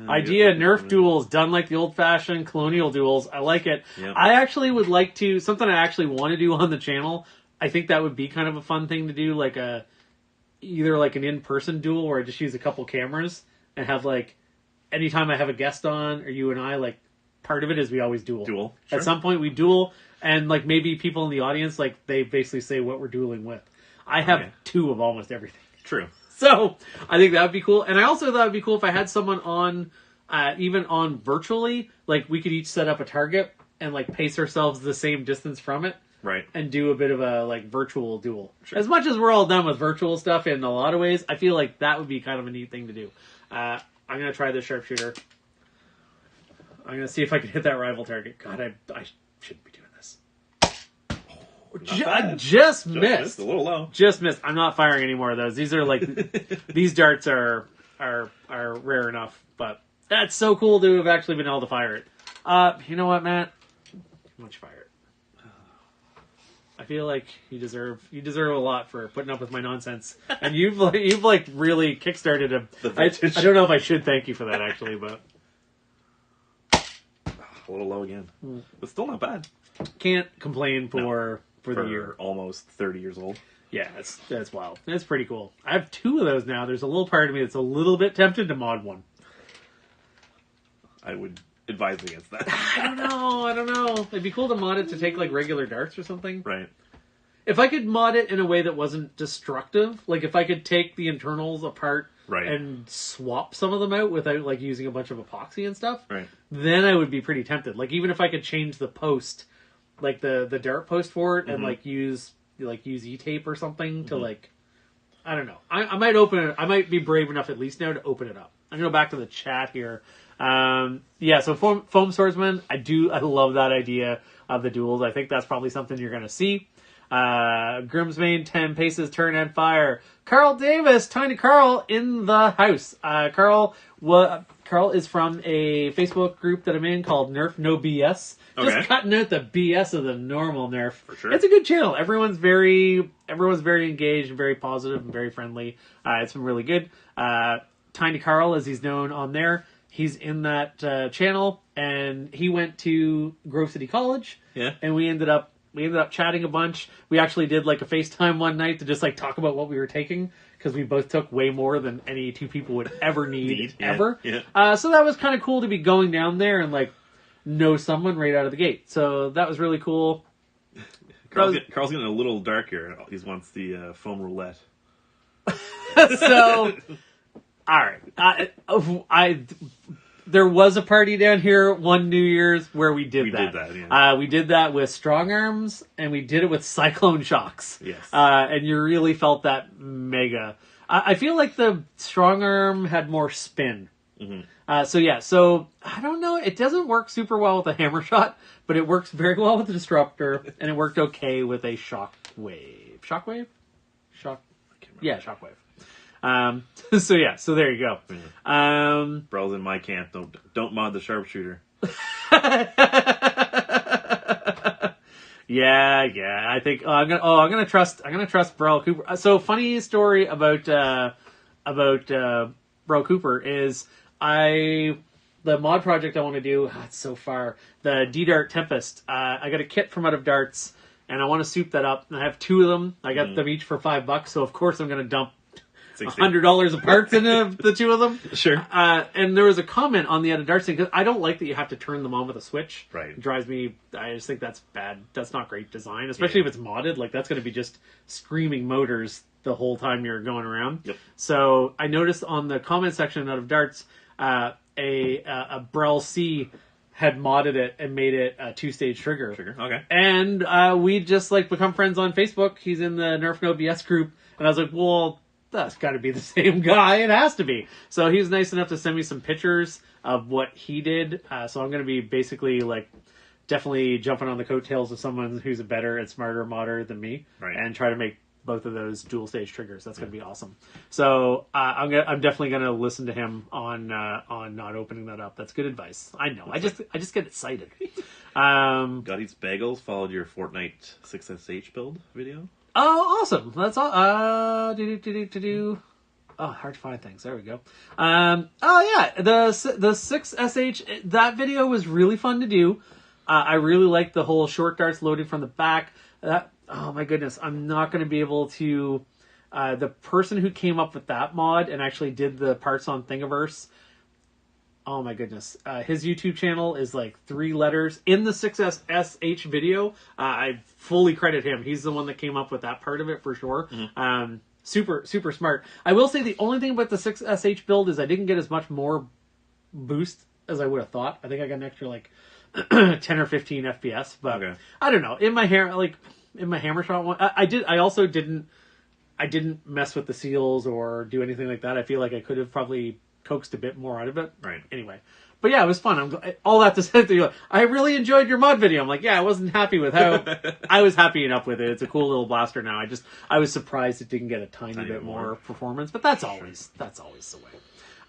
Idea Nerf duels done like the old-fashioned colonial duels. I like it. Yep. I actually would like to, something I actually want to do on the channel. I think that would be kind of a fun thing to do, like either like an in-person duel where I just use a couple cameras and have like, anytime I have a guest on or you and I, like part of it is we always duel. Sure. At some point we duel and like maybe people in the audience, like they basically say what we're dueling with. I have two of almost everything. True. So, I think that would be cool. And I also thought it would be cool if I had someone on, even on virtually, like we could each set up a target and like pace ourselves the same distance from it. Right. And do a bit of a like virtual duel. Sure. As much as we're all done with virtual stuff in a lot of ways, I feel like that would be kind of a neat thing to do. I'm going to try this sharpshooter. I'm going to see if I can hit that rival target. God, I shouldn't be doing this. I just missed. A little low. Just missed. I'm not firing any more of those. These are like these darts are rare enough, but That's so cool to have actually been able to fire it. You know what, Matt? Why don't you fire it? I feel like you deserve a lot for putting up with my nonsense, and you've really kickstarted I don't know if I should thank you for that actually, but a little low again, but still not bad. Can't complain for the year. Almost 30 years old. Yeah, that's wild. That's pretty cool. I have 2 of those now. There's a little part of me that's a little bit tempted to mod one. I would advise against that. I don't know. It'd be cool to mod it to take like regular darts or something. Right. If I could mod it in a way that wasn't destructive, like if I could take the internals apart and swap some of them out without like using a bunch of epoxy and stuff, then I would be pretty tempted. Like even if I could change the post, like the dart post for it, and like use E-tape or something to like, I don't know. I might open it. I might be brave enough at least now to open it up. I'm gonna go back to the chat here. So foam swordsman, I love that idea of the duels. I think that's probably something you're gonna see. Grimsbane, 10 paces, turn and fire. Carl Davis, Tiny Carl in the house. Carl is from a Facebook group that I'm in called Nerf No BS. Just cutting out the BS of the normal Nerf. For sure. It's a good channel. Everyone's very engaged and very positive and very friendly. It's been really good. Tiny Carl, as he's known on there, he's in that channel, and he went to Grove City College. Yeah. And we ended up chatting a bunch. We actually did like a FaceTime one night to just like talk about what we were taking, because we both took way more than any 2 people would ever need ever. Yeah. So that was kind of cool to be going down there and like know someone right out of the gate. So that was really cool. Carl's getting a little dark here. He wants the foam roulette. So, all right. There was a party down here one New Year's where we did that. We did that with strong arms, and we did it with cyclone shocks. Yes. And you really felt that mega. I feel like the strong arm had more spin. So I don't know. It doesn't work super well with a hammer shot, but it works very well with the disruptor, and it worked okay with a shockwave. Shockwave? Shockwave. So there you go. Bro's in my camp. Don't mod the sharpshooter. Yeah. I think I'm gonna trust Bro Cooper. So funny story about Bro Cooper is the mod project I want to do. It's so far the D-Dart Tempest. I got a kit from Out of Darts, and I want to soup that up. And I have 2 of them. I got them each for $5, so of course I'm gonna dump $100 of parts into the 2 of them. Sure. And there was a comment on the Out of Darts thing, because I don't like that you have to turn them on with a switch. Right. It drives me. I just think that's bad. That's not great design, especially if it's modded. Like that's going to be just screaming motors the whole time you're going around. Yep. So I noticed on the comment section Out of Darts, a Brel C had modded it and made it a 2-stage trigger. Okay. And we just like become friends on Facebook. He's in the Nerf No BS group, and I was like, well, that's got to be the same guy. It has to be. So he was nice enough to send me some pictures of what he did. So I'm going to be basically like definitely jumping on the coattails of someone who's a better and smarter modder than me, and try to make both of those dual stage triggers. That's going to be awesome. So I'm definitely going to listen to him on not opening that up. That's good advice. I know. I just get excited. Gutty's Bagels followed your Fortnite 6SH build video. Oh, awesome. That's all. Oh, hard to find things. There we go. The 6SH, that video was really fun to do. I really liked the whole short darts loaded from the back. Oh my goodness. I'm not going to be able to, the person who came up with that mod and actually did the parts on Thingiverse. Oh my goodness. His YouTube channel is like 3 letters. In the 6SH video, I fully credit him. He's the one that came up with that part of it for sure. Super, super smart. I will say the only thing about the 6SH build is I didn't get as much more boost as I would have thought. I think I got an extra like 10 or 15 FPS, but I don't know. In my hammer shot one, I didn't mess with the seals or do anything like that. I feel like I could have probably coaxed a bit more out of it. Right. Anyway. But yeah, it was fun. All that to say to you, I really enjoyed your mod video. I'm like, yeah, I wasn't happy with how I was happy enough with it. It's a cool little blaster now. I was surprised it didn't get a tiny bit more performance, but that's always the way.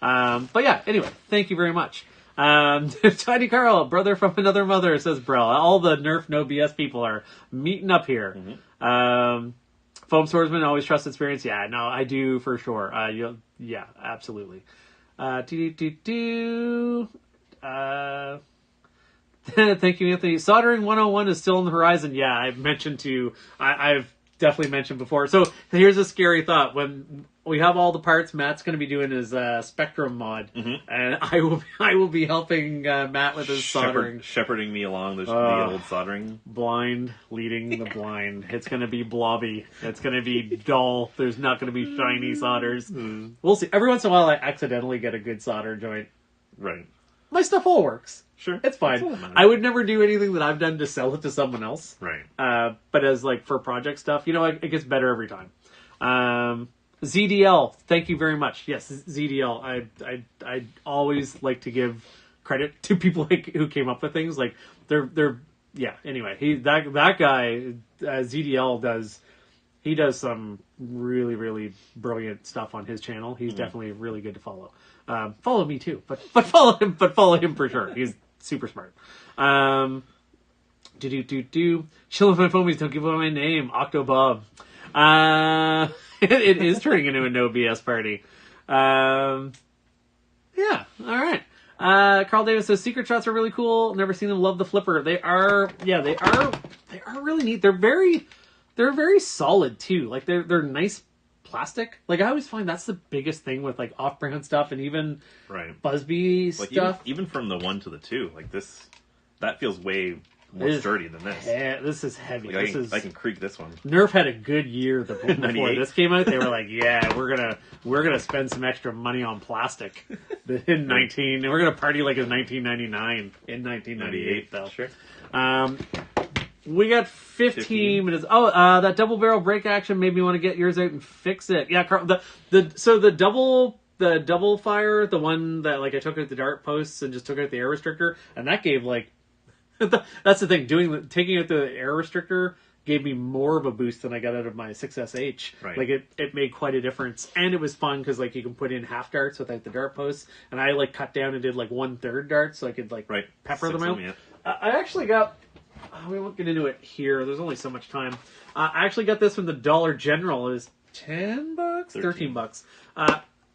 But yeah, anyway, thank you very much. Tiny Carl, brother from another mother, says Brell. All the Nerf no BS people are meeting up here. Foam Swordsman, always trust experience. Yeah, no, I do for sure. Yeah, absolutely. Thank you, Anthony. Soldering 101 is still on the horizon. Yeah, I've definitely mentioned before. So here's a scary thought. When we have all the parts, Matt's going to be doing his Spectrum mod, and I will be helping Matt with his soldering, shepherding me along the old soldering. Blind leading the blind. It's going to be blobby. It's going to be dull. There's not going to be shiny solders. We'll see. Every once in a while, I accidentally get a good solder joint. Right. My stuff all works. Sure. It's fine. I would never do anything that I've done to sell it to someone else. Right. But as like for project stuff, it gets better every time. ZDL, thank you very much. Yes, ZDL. I always like to give credit to people who came up with things. Like they're yeah. Anyway, that guy ZDL does some really, really brilliant stuff on his channel. He's definitely really good to follow. Follow me too, but follow him for sure. He's super smart. Chill with my foamies, don't give away my name. Octobob. It is turning into a no BS party. Yeah, alright. Carl Davis says secret shots are really cool. Never seen them. Love the flipper. They are really neat. They're very solid too. Like they're nice plastic. Like I always find that's the biggest thing with like off-brand stuff and even Busby like stuff. Even from the 1 to the 2, like that feels way more sturdy than this. This is heavy. Like I can creak this one. Nerf had a good year before this came out. They were like, yeah, we're gonna spend some extra money on plastic in 19. And we're gonna party like it's 1999 in 1998 though. Sure. We got 15 minutes. Oh, that double barrel break action made me want to get yours out and fix it. Yeah, Carl, the double fire, the one that like I took out the dart posts and just took out the air restrictor, and that gave like that's the thing. Taking out the air restrictor gave me more of a boost than I got out of my 6SH. Right. Like it made quite a difference, and it was fun because like you can put in half darts without the dart posts, and I like cut down and did like 1/3 darts so I could like pepper them out. I actually got. We won't get into it here. There's only so much time. I actually got this from the Dollar General. It was $10, $13.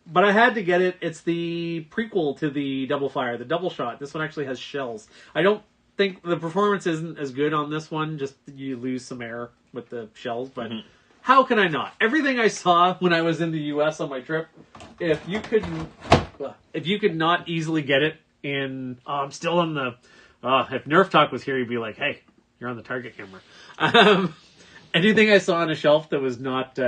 But I had to get it. It's the prequel to the Double Fire, the Double Shot. This one actually has shells. I don't think the performance isn't as good on this one. Just you lose some air with the shells. But how can I not? Everything I saw when I was in the U.S. on my trip, if you could not easily get it in, I'm still on the. If Nerf Talk was here, he'd be like, "Hey, you're on the target camera." Anything I saw on a shelf that was not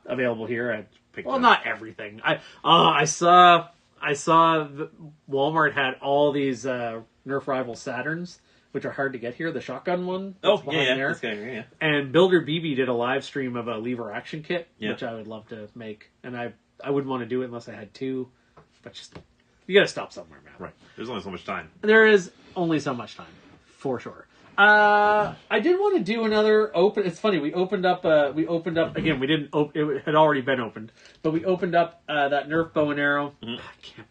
available here, I picked up. Well, not everything. I saw Walmart had all these Nerf Rival Saturns, which are hard to get here. The shotgun one. Oh, yeah. This guy here, yeah. And Builder BB did a live stream of a lever action kit, which I would love to make, and I wouldn't want to do it unless I had two, but just. You gotta stop somewhere, man. Right. There's only so much time. There is only so much time, for sure. I did want to do another open. It's funny. We opened up again. We didn't. It had already been opened, but we opened up that Nerf bow and arrow. I can't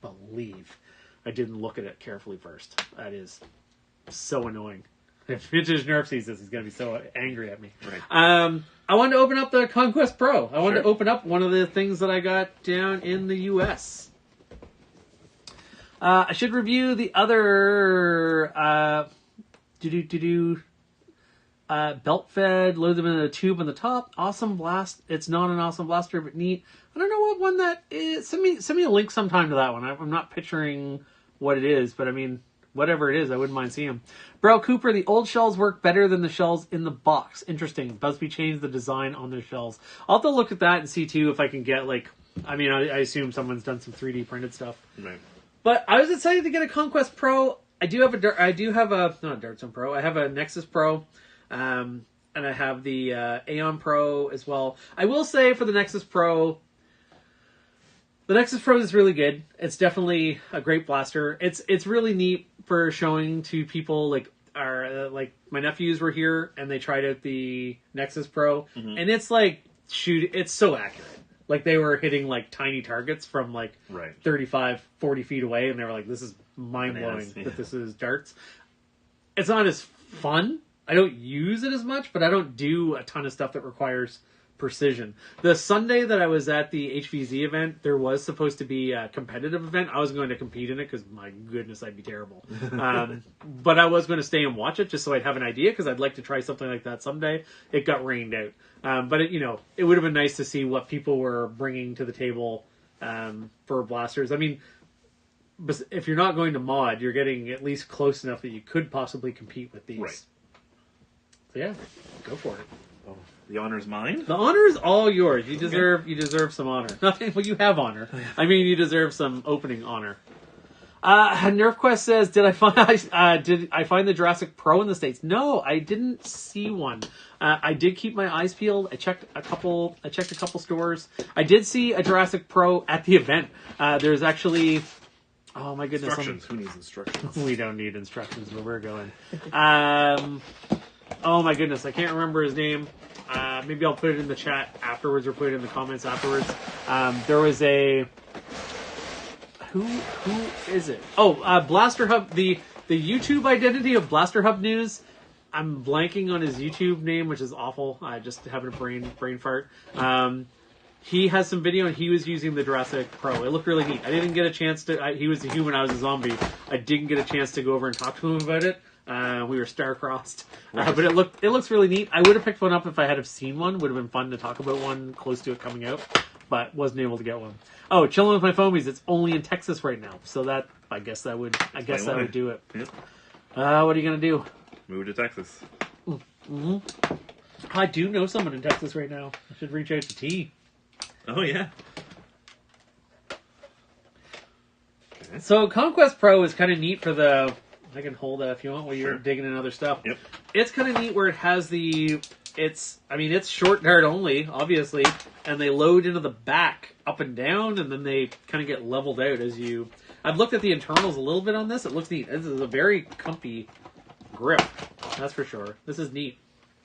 believe I didn't look at it carefully first. That is so annoying. If Vintage Nerf sees this, he's gonna be so angry at me. Right. I wanted to open up the Conquest Pro. I wanted to open up one of the things that I got down in the U.S. I should review the other belt fed, load them in a tube on the top. Awesome blast. It's not an awesome blaster, but neat. I don't know what one that is. Send me a link sometime to that one. I'm not picturing what it is, but I mean, whatever it is, I wouldn't mind seeing them. Bro Cooper, the old shells work better than the shells in the box. Interesting. Busby changed the design on their shells. I'll have to look at that and see too if I can get like. I mean, I assume someone's done some 3D printed stuff. Right. But I was excited to get a Conquest Pro. I have not a Dart Zone Pro. I have a Nexus Pro, and I have the Aeon Pro as well. I will say for the Nexus Pro, The Nexus Pro is really good. It's definitely a great blaster. It's really neat for showing to people like my nephews were here and they tried out the Nexus Pro, and it's like it's so accurate. Like they were hitting like tiny targets from like 35, 40 feet away, and they were like, "This is mind blowing that this is darts." It's not as fun. I don't use it as much, but I don't do a ton of stuff that requires precision. The Sunday that I was at the HVZ event, there was supposed to be a competitive event. I was going to compete in it because, my goodness, I'd be terrible. But I was going to stay and watch it just so I'd have an idea because I'd like to try something like that someday. It got rained out. But it would have been nice to see what people were bringing to the table for blasters. I mean, if you're not going to mod, you're getting at least close enough that you could possibly compete with these. Right. So yeah, go for it. Oh, the honor's mine? The honor is all yours. You deserve some honor. Nothing. Well, you have honor. I mean, you deserve some opening honor. Nerf Quest says, did I find the Jurassic Pro in the States? No, I didn't see one. I did keep my eyes peeled. I checked a couple stores. I did see a Jurassic Pro at the event. There's actually, oh my goodness. Instructions. Who needs instructions? We don't need instructions where we're going. Oh my goodness, I can't remember his name. Maybe I'll put it in the chat afterwards or put it in the comments afterwards. There was a... Who is it? Oh, Blaster Hub, the YouTube identity of Blaster Hub News. I'm blanking on his YouTube name, which is awful. I just having a brain fart. He has some video and he was using the Jurassic Pro. It looked really neat. I didn't get a chance to... he was a human, I was a zombie. I didn't get a chance to go over and talk to him about it. We were star-crossed. But it looks really neat. I would have picked one up if I had have seen one. Would have been fun to talk about one close to it coming out. But wasn't able to get one. Oh, chilling with my foamies. It's only in Texas right now. So that, I guess that would do it. Yep. What are you going to do? Move to Texas. Mm-hmm. I do know someone in Texas right now. I should reach out to T. Oh, yeah. Okay. So Conquest Pro is kind of neat for the... I can hold that if you want while you're digging in other stuff. Yep. It's kind of neat where it has it's short dart only, obviously, and they load into the back up and down, and then they kind of get leveled out as you... I've looked at the internals a little bit on this. It looks neat. This is a very comfy grip, that's for sure. This is neat.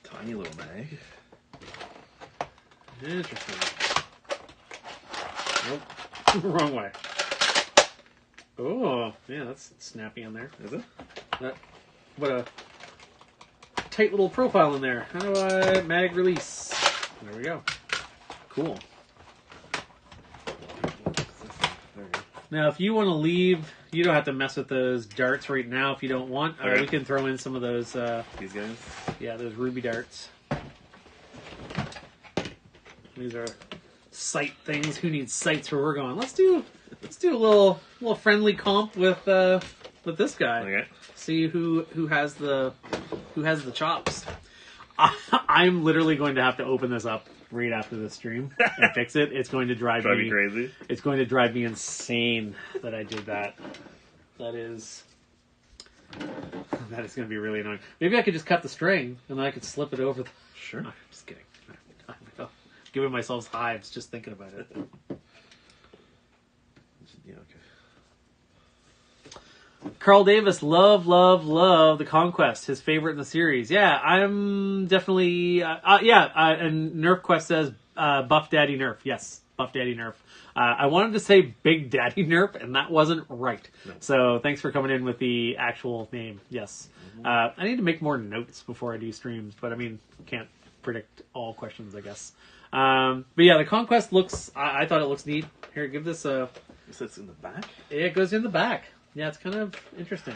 Tiny little mag. Interesting. Nope. Wrong way. Oh, yeah, that's snappy in there. Is it? What a tight little profile in there. How do I mag release? There we go. Cool. There we go. Now, if you want to leave, you don't have to mess with those darts right now if you don't want. Okay. We can throw in some of those. These guys? Yeah, those ruby darts. These are sight things. Who needs sights where we're going? Let's do a little friendly comp with this guy. Okay. See who has the chops. I'm literally going to have to open this up right after the stream and fix it. It's going to drive me crazy. It's going to drive me insane that I did that. That is going to be really annoying. Maybe I could just cut the string and then I could slip it over. Sure. I'm just kidding. I'm giving myself hives just thinking about it. Yeah, okay. Carl Davis, love the Conquest, his favorite in the series. Yeah, I'm definitely, and Nerf Quest says, Buff Daddy Nerf. Yes, Buff Daddy Nerf. I wanted to say Big Daddy Nerf, and that wasn't right. No. So thanks for coming in with the actual name. Yes. I need to make more notes before I do streams, but I mean, can't predict all questions, I guess. But yeah, the Conquest looks, I thought it looks neat. Here, give this a... Is this in the back? It goes in the back. Yeah, it's kind of interesting.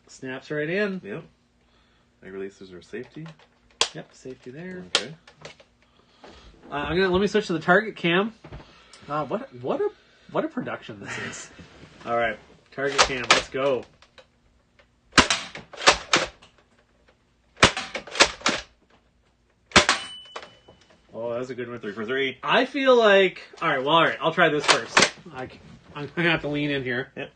Snaps right in. Yep. Mag releases are safety. Yep, safety there. Okay. Let me switch to the target cam. What a production this is. All right, target cam. Let's go. Oh, that was a good one. 3 for 3. I feel like... All right, I'll try this first. I'm going to have to lean in here. Yep.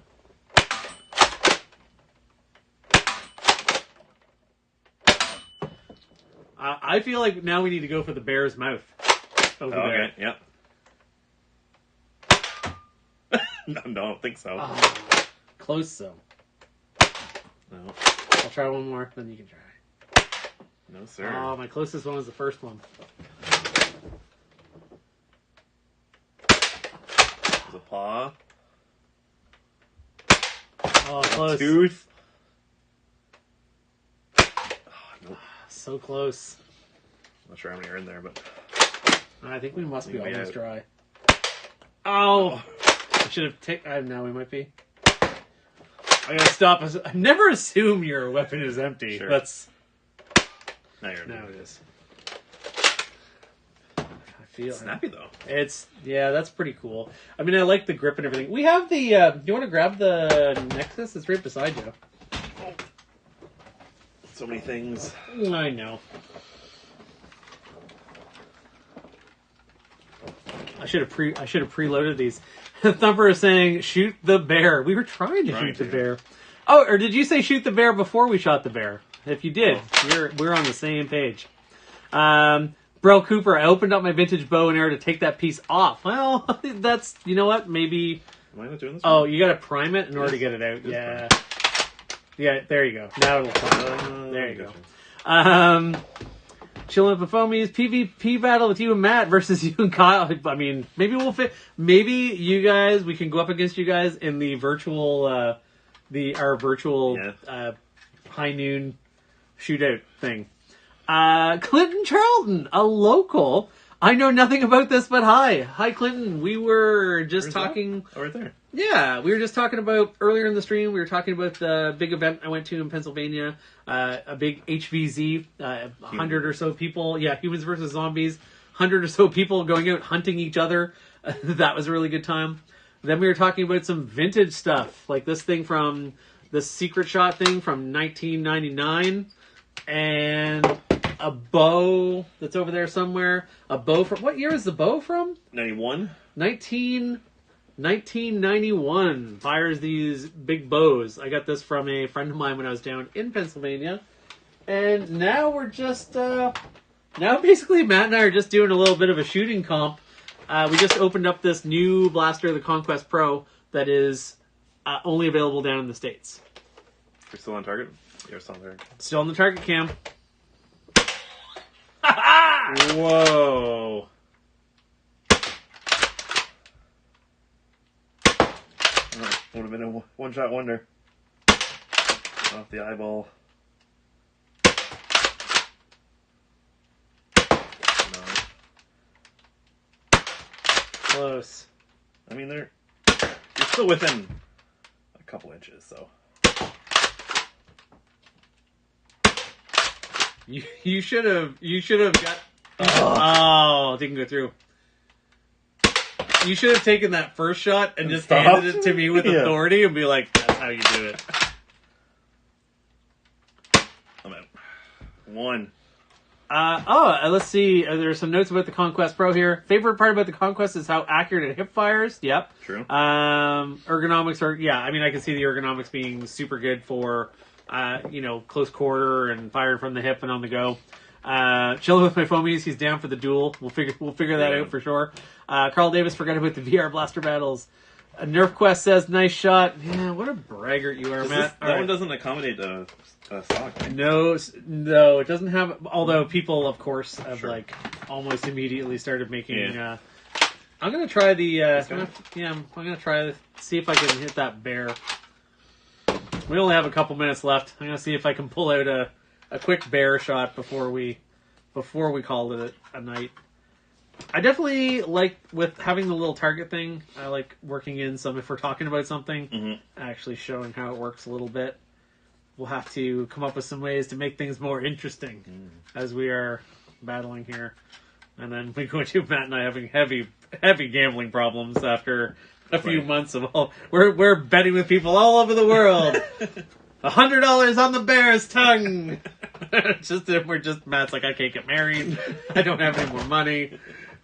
I feel like now we need to go for the bear's mouth over there. Okay, yep. No, I don't think so. Close though. No. I'll try one more, then you can try. No, sir. Oh, my closest one was the first one. There's a paw. Oh, close. Tooth. Oh, nope. So close. Not sure how many are in there, but I think we must be Yeah. almost dry. Oh! I should have taken... now we might be. I gotta stop. I never assume your weapon is empty. Sure. That's... now you're in Now there. it is. I feel... Snappy, though. It's... Yeah, that's pretty cool. I mean, I like the grip and everything. We have the... do you want to grab the Nexus? It's right beside you. So many things. I know. I should have preloaded these. Thumper is saying, shoot the bear. We were trying to shoot the bear. Oh, or did you say shoot the bear before we shot the bear? If you did, we're on the same page. Bro Cooper, I opened up my vintage bow and arrow to take that piece off. Well, that's, you know what, maybe... Am I not doing this? Oh, you gotta prime it in order to get it out. Yeah. Yeah, there you go. Now it'll come. There you go. Chilling with the foamies, PvP battle with you and Matt versus you and Kyle. I mean, maybe we'll fit. Maybe you guys, we can go up against you guys in the virtual, our virtual high noon shootout thing. Clinton Charlton, a local. I know nothing about this, but hi, Clinton. We were just talking. Oh, right there. Yeah, we were just talking about earlier in the stream. We were talking about the big event I went to in Pennsylvania, a big HVZ, 100 or so people. Yeah, humans versus zombies, 100 or so people going out hunting each other. That was a really good time. Then we were talking about some vintage stuff, like this thing from the Secret Shot thing from 1999, and a bow that's over there somewhere. A bow from what year is the bow from? 91. 1991 fires these big bows. I got this from a friend of mine when I was down in Pennsylvania. And now we're just, now basically Matt and I are just doing a little bit of a shooting comp. We just opened up this new blaster, the Conquest Pro, that is only available down in the States. You're still on target? You're still on target. Still on the target cam. Whoa. Would have been a one-shot wonder. Off the eyeball. No. Close. I mean, you're still within a couple inches, so. You should have got. Oh, it didn't go through. You should have taken that first shot and just handed it to me with authority and be like, that's how you do it. I'm at 1. Let's see. There's some notes about the Conquest Pro here. Favorite part about the Conquest is how accurate it hip fires. Yep. True. Ergonomics are, I mean, I can see the ergonomics being super good for, close quarter and fired from the hip and on the go. Chilling with my foamies, he's down for the duel. We'll figure that out for sure. Carl Davis forgot about the VR blaster battles. Nerf Quest says, nice shot. Yeah, what a braggart you are, Matt. That one doesn't accommodate a stock. Right? No, it doesn't have. Although people, of course, have almost immediately started making. Yeah. I'm gonna try the. I'm gonna try see if I can hit that bear. We only have a couple minutes left. I'm gonna see if I can pull out a quick bear shot before we call it a night. I definitely like with having the little target thing. I like working in some if we're talking about something, actually showing how it works a little bit. We'll have to come up with some ways to make things more interesting as we are battling here. And then we go into Matt and I having heavy gambling problems after a few months of we're betting with people all over the world. $100 on the bear's tongue. Matt's like, I can't get married. I don't have any more money.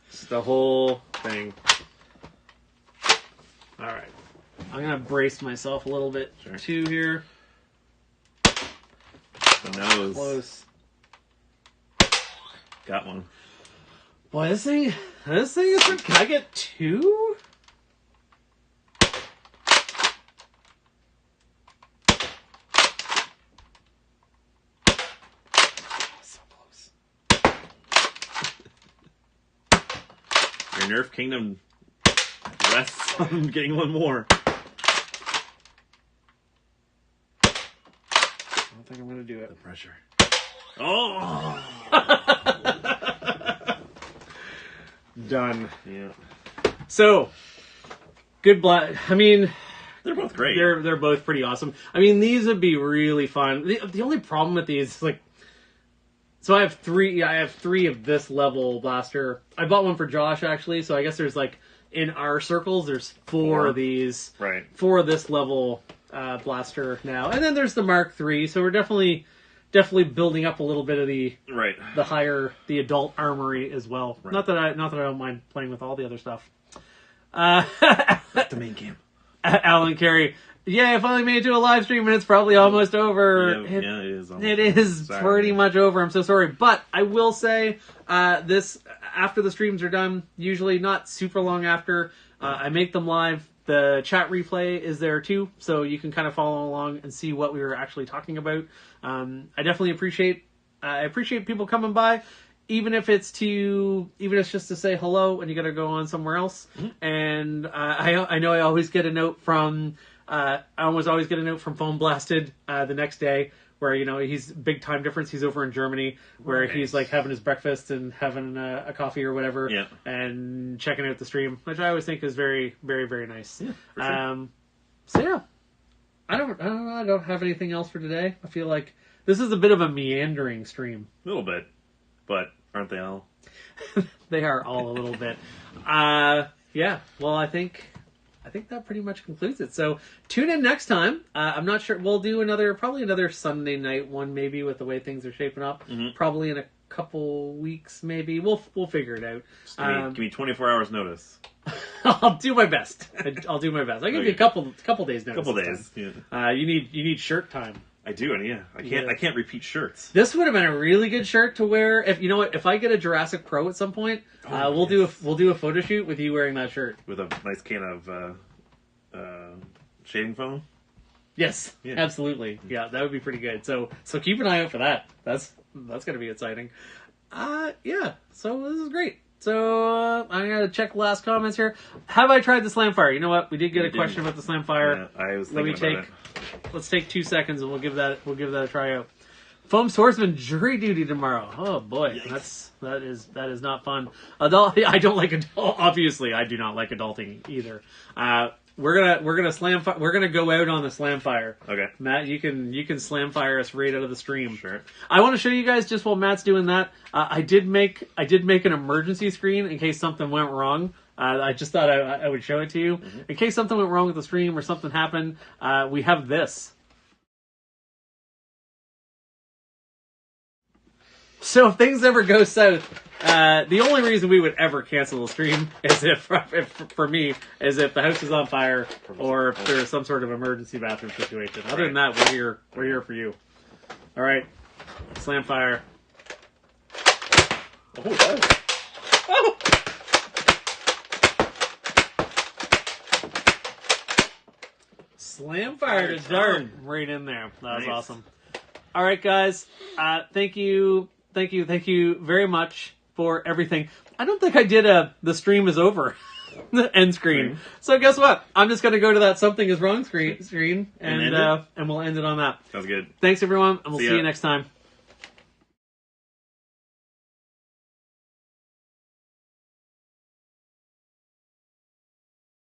Just the whole thing. All right, I'm gonna brace myself a little bit too here. The nose. Close. Got one. Boy, this thing is. Can I get 2? Your Nerf kingdom rests on getting one more. I don't think I'm going to do it. The pressure. Oh! Done. Yeah. So, good I mean... They're both great. They're both pretty awesome. I mean, these would be really fun. The only problem with these is, like... So I have three of this level blaster. I bought one for Josh, actually, so I guess there's, like... In our circles, there's four of these. Right. 4 of this level blaster now. And then there's the Mark III, so we're definitely building up a little bit of the adult armory as well. Right. Not that I don't mind playing with all the other stuff. The main game. Alan Carey. Yeah, I finally made it to a live stream and it's probably almost over. Yeah, it is. It is pretty much over. I'm so sorry. But I will say, this, after the streams are done, usually not super long after, I make them live. The chat replay is there too, so you can kind of follow along and see what we were actually talking about. I definitely appreciate people coming by. Even if it's just to say hello and you got to go on somewhere else. Mm-hmm. And I know I always get a note from Phone Blasted the next day where, you know, he's big time difference. He's over in Germany where he's like having his breakfast and having a coffee or whatever and checking out the stream, which I always think is very, very, very nice. Yeah, for sure. So yeah, I don't have anything else for today. I feel like this is a bit of a meandering stream. A little bit, but aren't they all? They are all a little bit. Yeah. Well, I think that pretty much concludes it. So tune in next time. I'm not sure. We'll do probably another Sunday night one, maybe, with the way things are shaping up. Mm-hmm. Probably in a couple weeks, maybe. We'll figure it out. Just give me 24 hours notice. I'll do my best. I'll do my best. I'll give you a couple days notice. Couple days. Yeah. You need shirt time. I do, and I can't repeat shirts. This would have been a really good shirt to wear. If you know what, if I get a Jurassic Pro at some point, we'll do a photo shoot with you wearing that shirt with a nice can of shaving foam. Yes, absolutely. Yeah, that would be pretty good. So keep an eye out for that. That's going to be exciting. Yeah. So this is great. So I'm gonna check the last comments here. Have I tried the Slamfire? You know what? We did get a question about the Slamfire. Yeah, I was thinking about it. Let's take 2 seconds and we'll give that a try out. Foam Swordsman jury duty tomorrow. Oh boy, that is not fun. I don't like adult. Obviously, I do not like adulting either. We're gonna go out on the Slamfire. Okay, Matt, you can Slamfire us right out of the stream. Sure. I want to show you guys just while Matt's doing that. I did make an emergency screen in case something went wrong. I just thought I would show it to you. Mm-hmm. In case something went wrong with the stream or something happened, we have this. So if things ever go south, the only reason we would ever cancel the stream is if for me, is if the house is on fire or if there's some sort of emergency bathroom situation. Other than that, we're here for you. All right, Slamfire. Oh! Slamfire to dart right in there. That was awesome. All right, guys. Thank you very much for everything. I don't think I did the stream is over end screen. So guess what? I'm just going to go to that something is wrong screen and we'll end it on that. Sounds good. Thanks everyone, and we'll see you next time.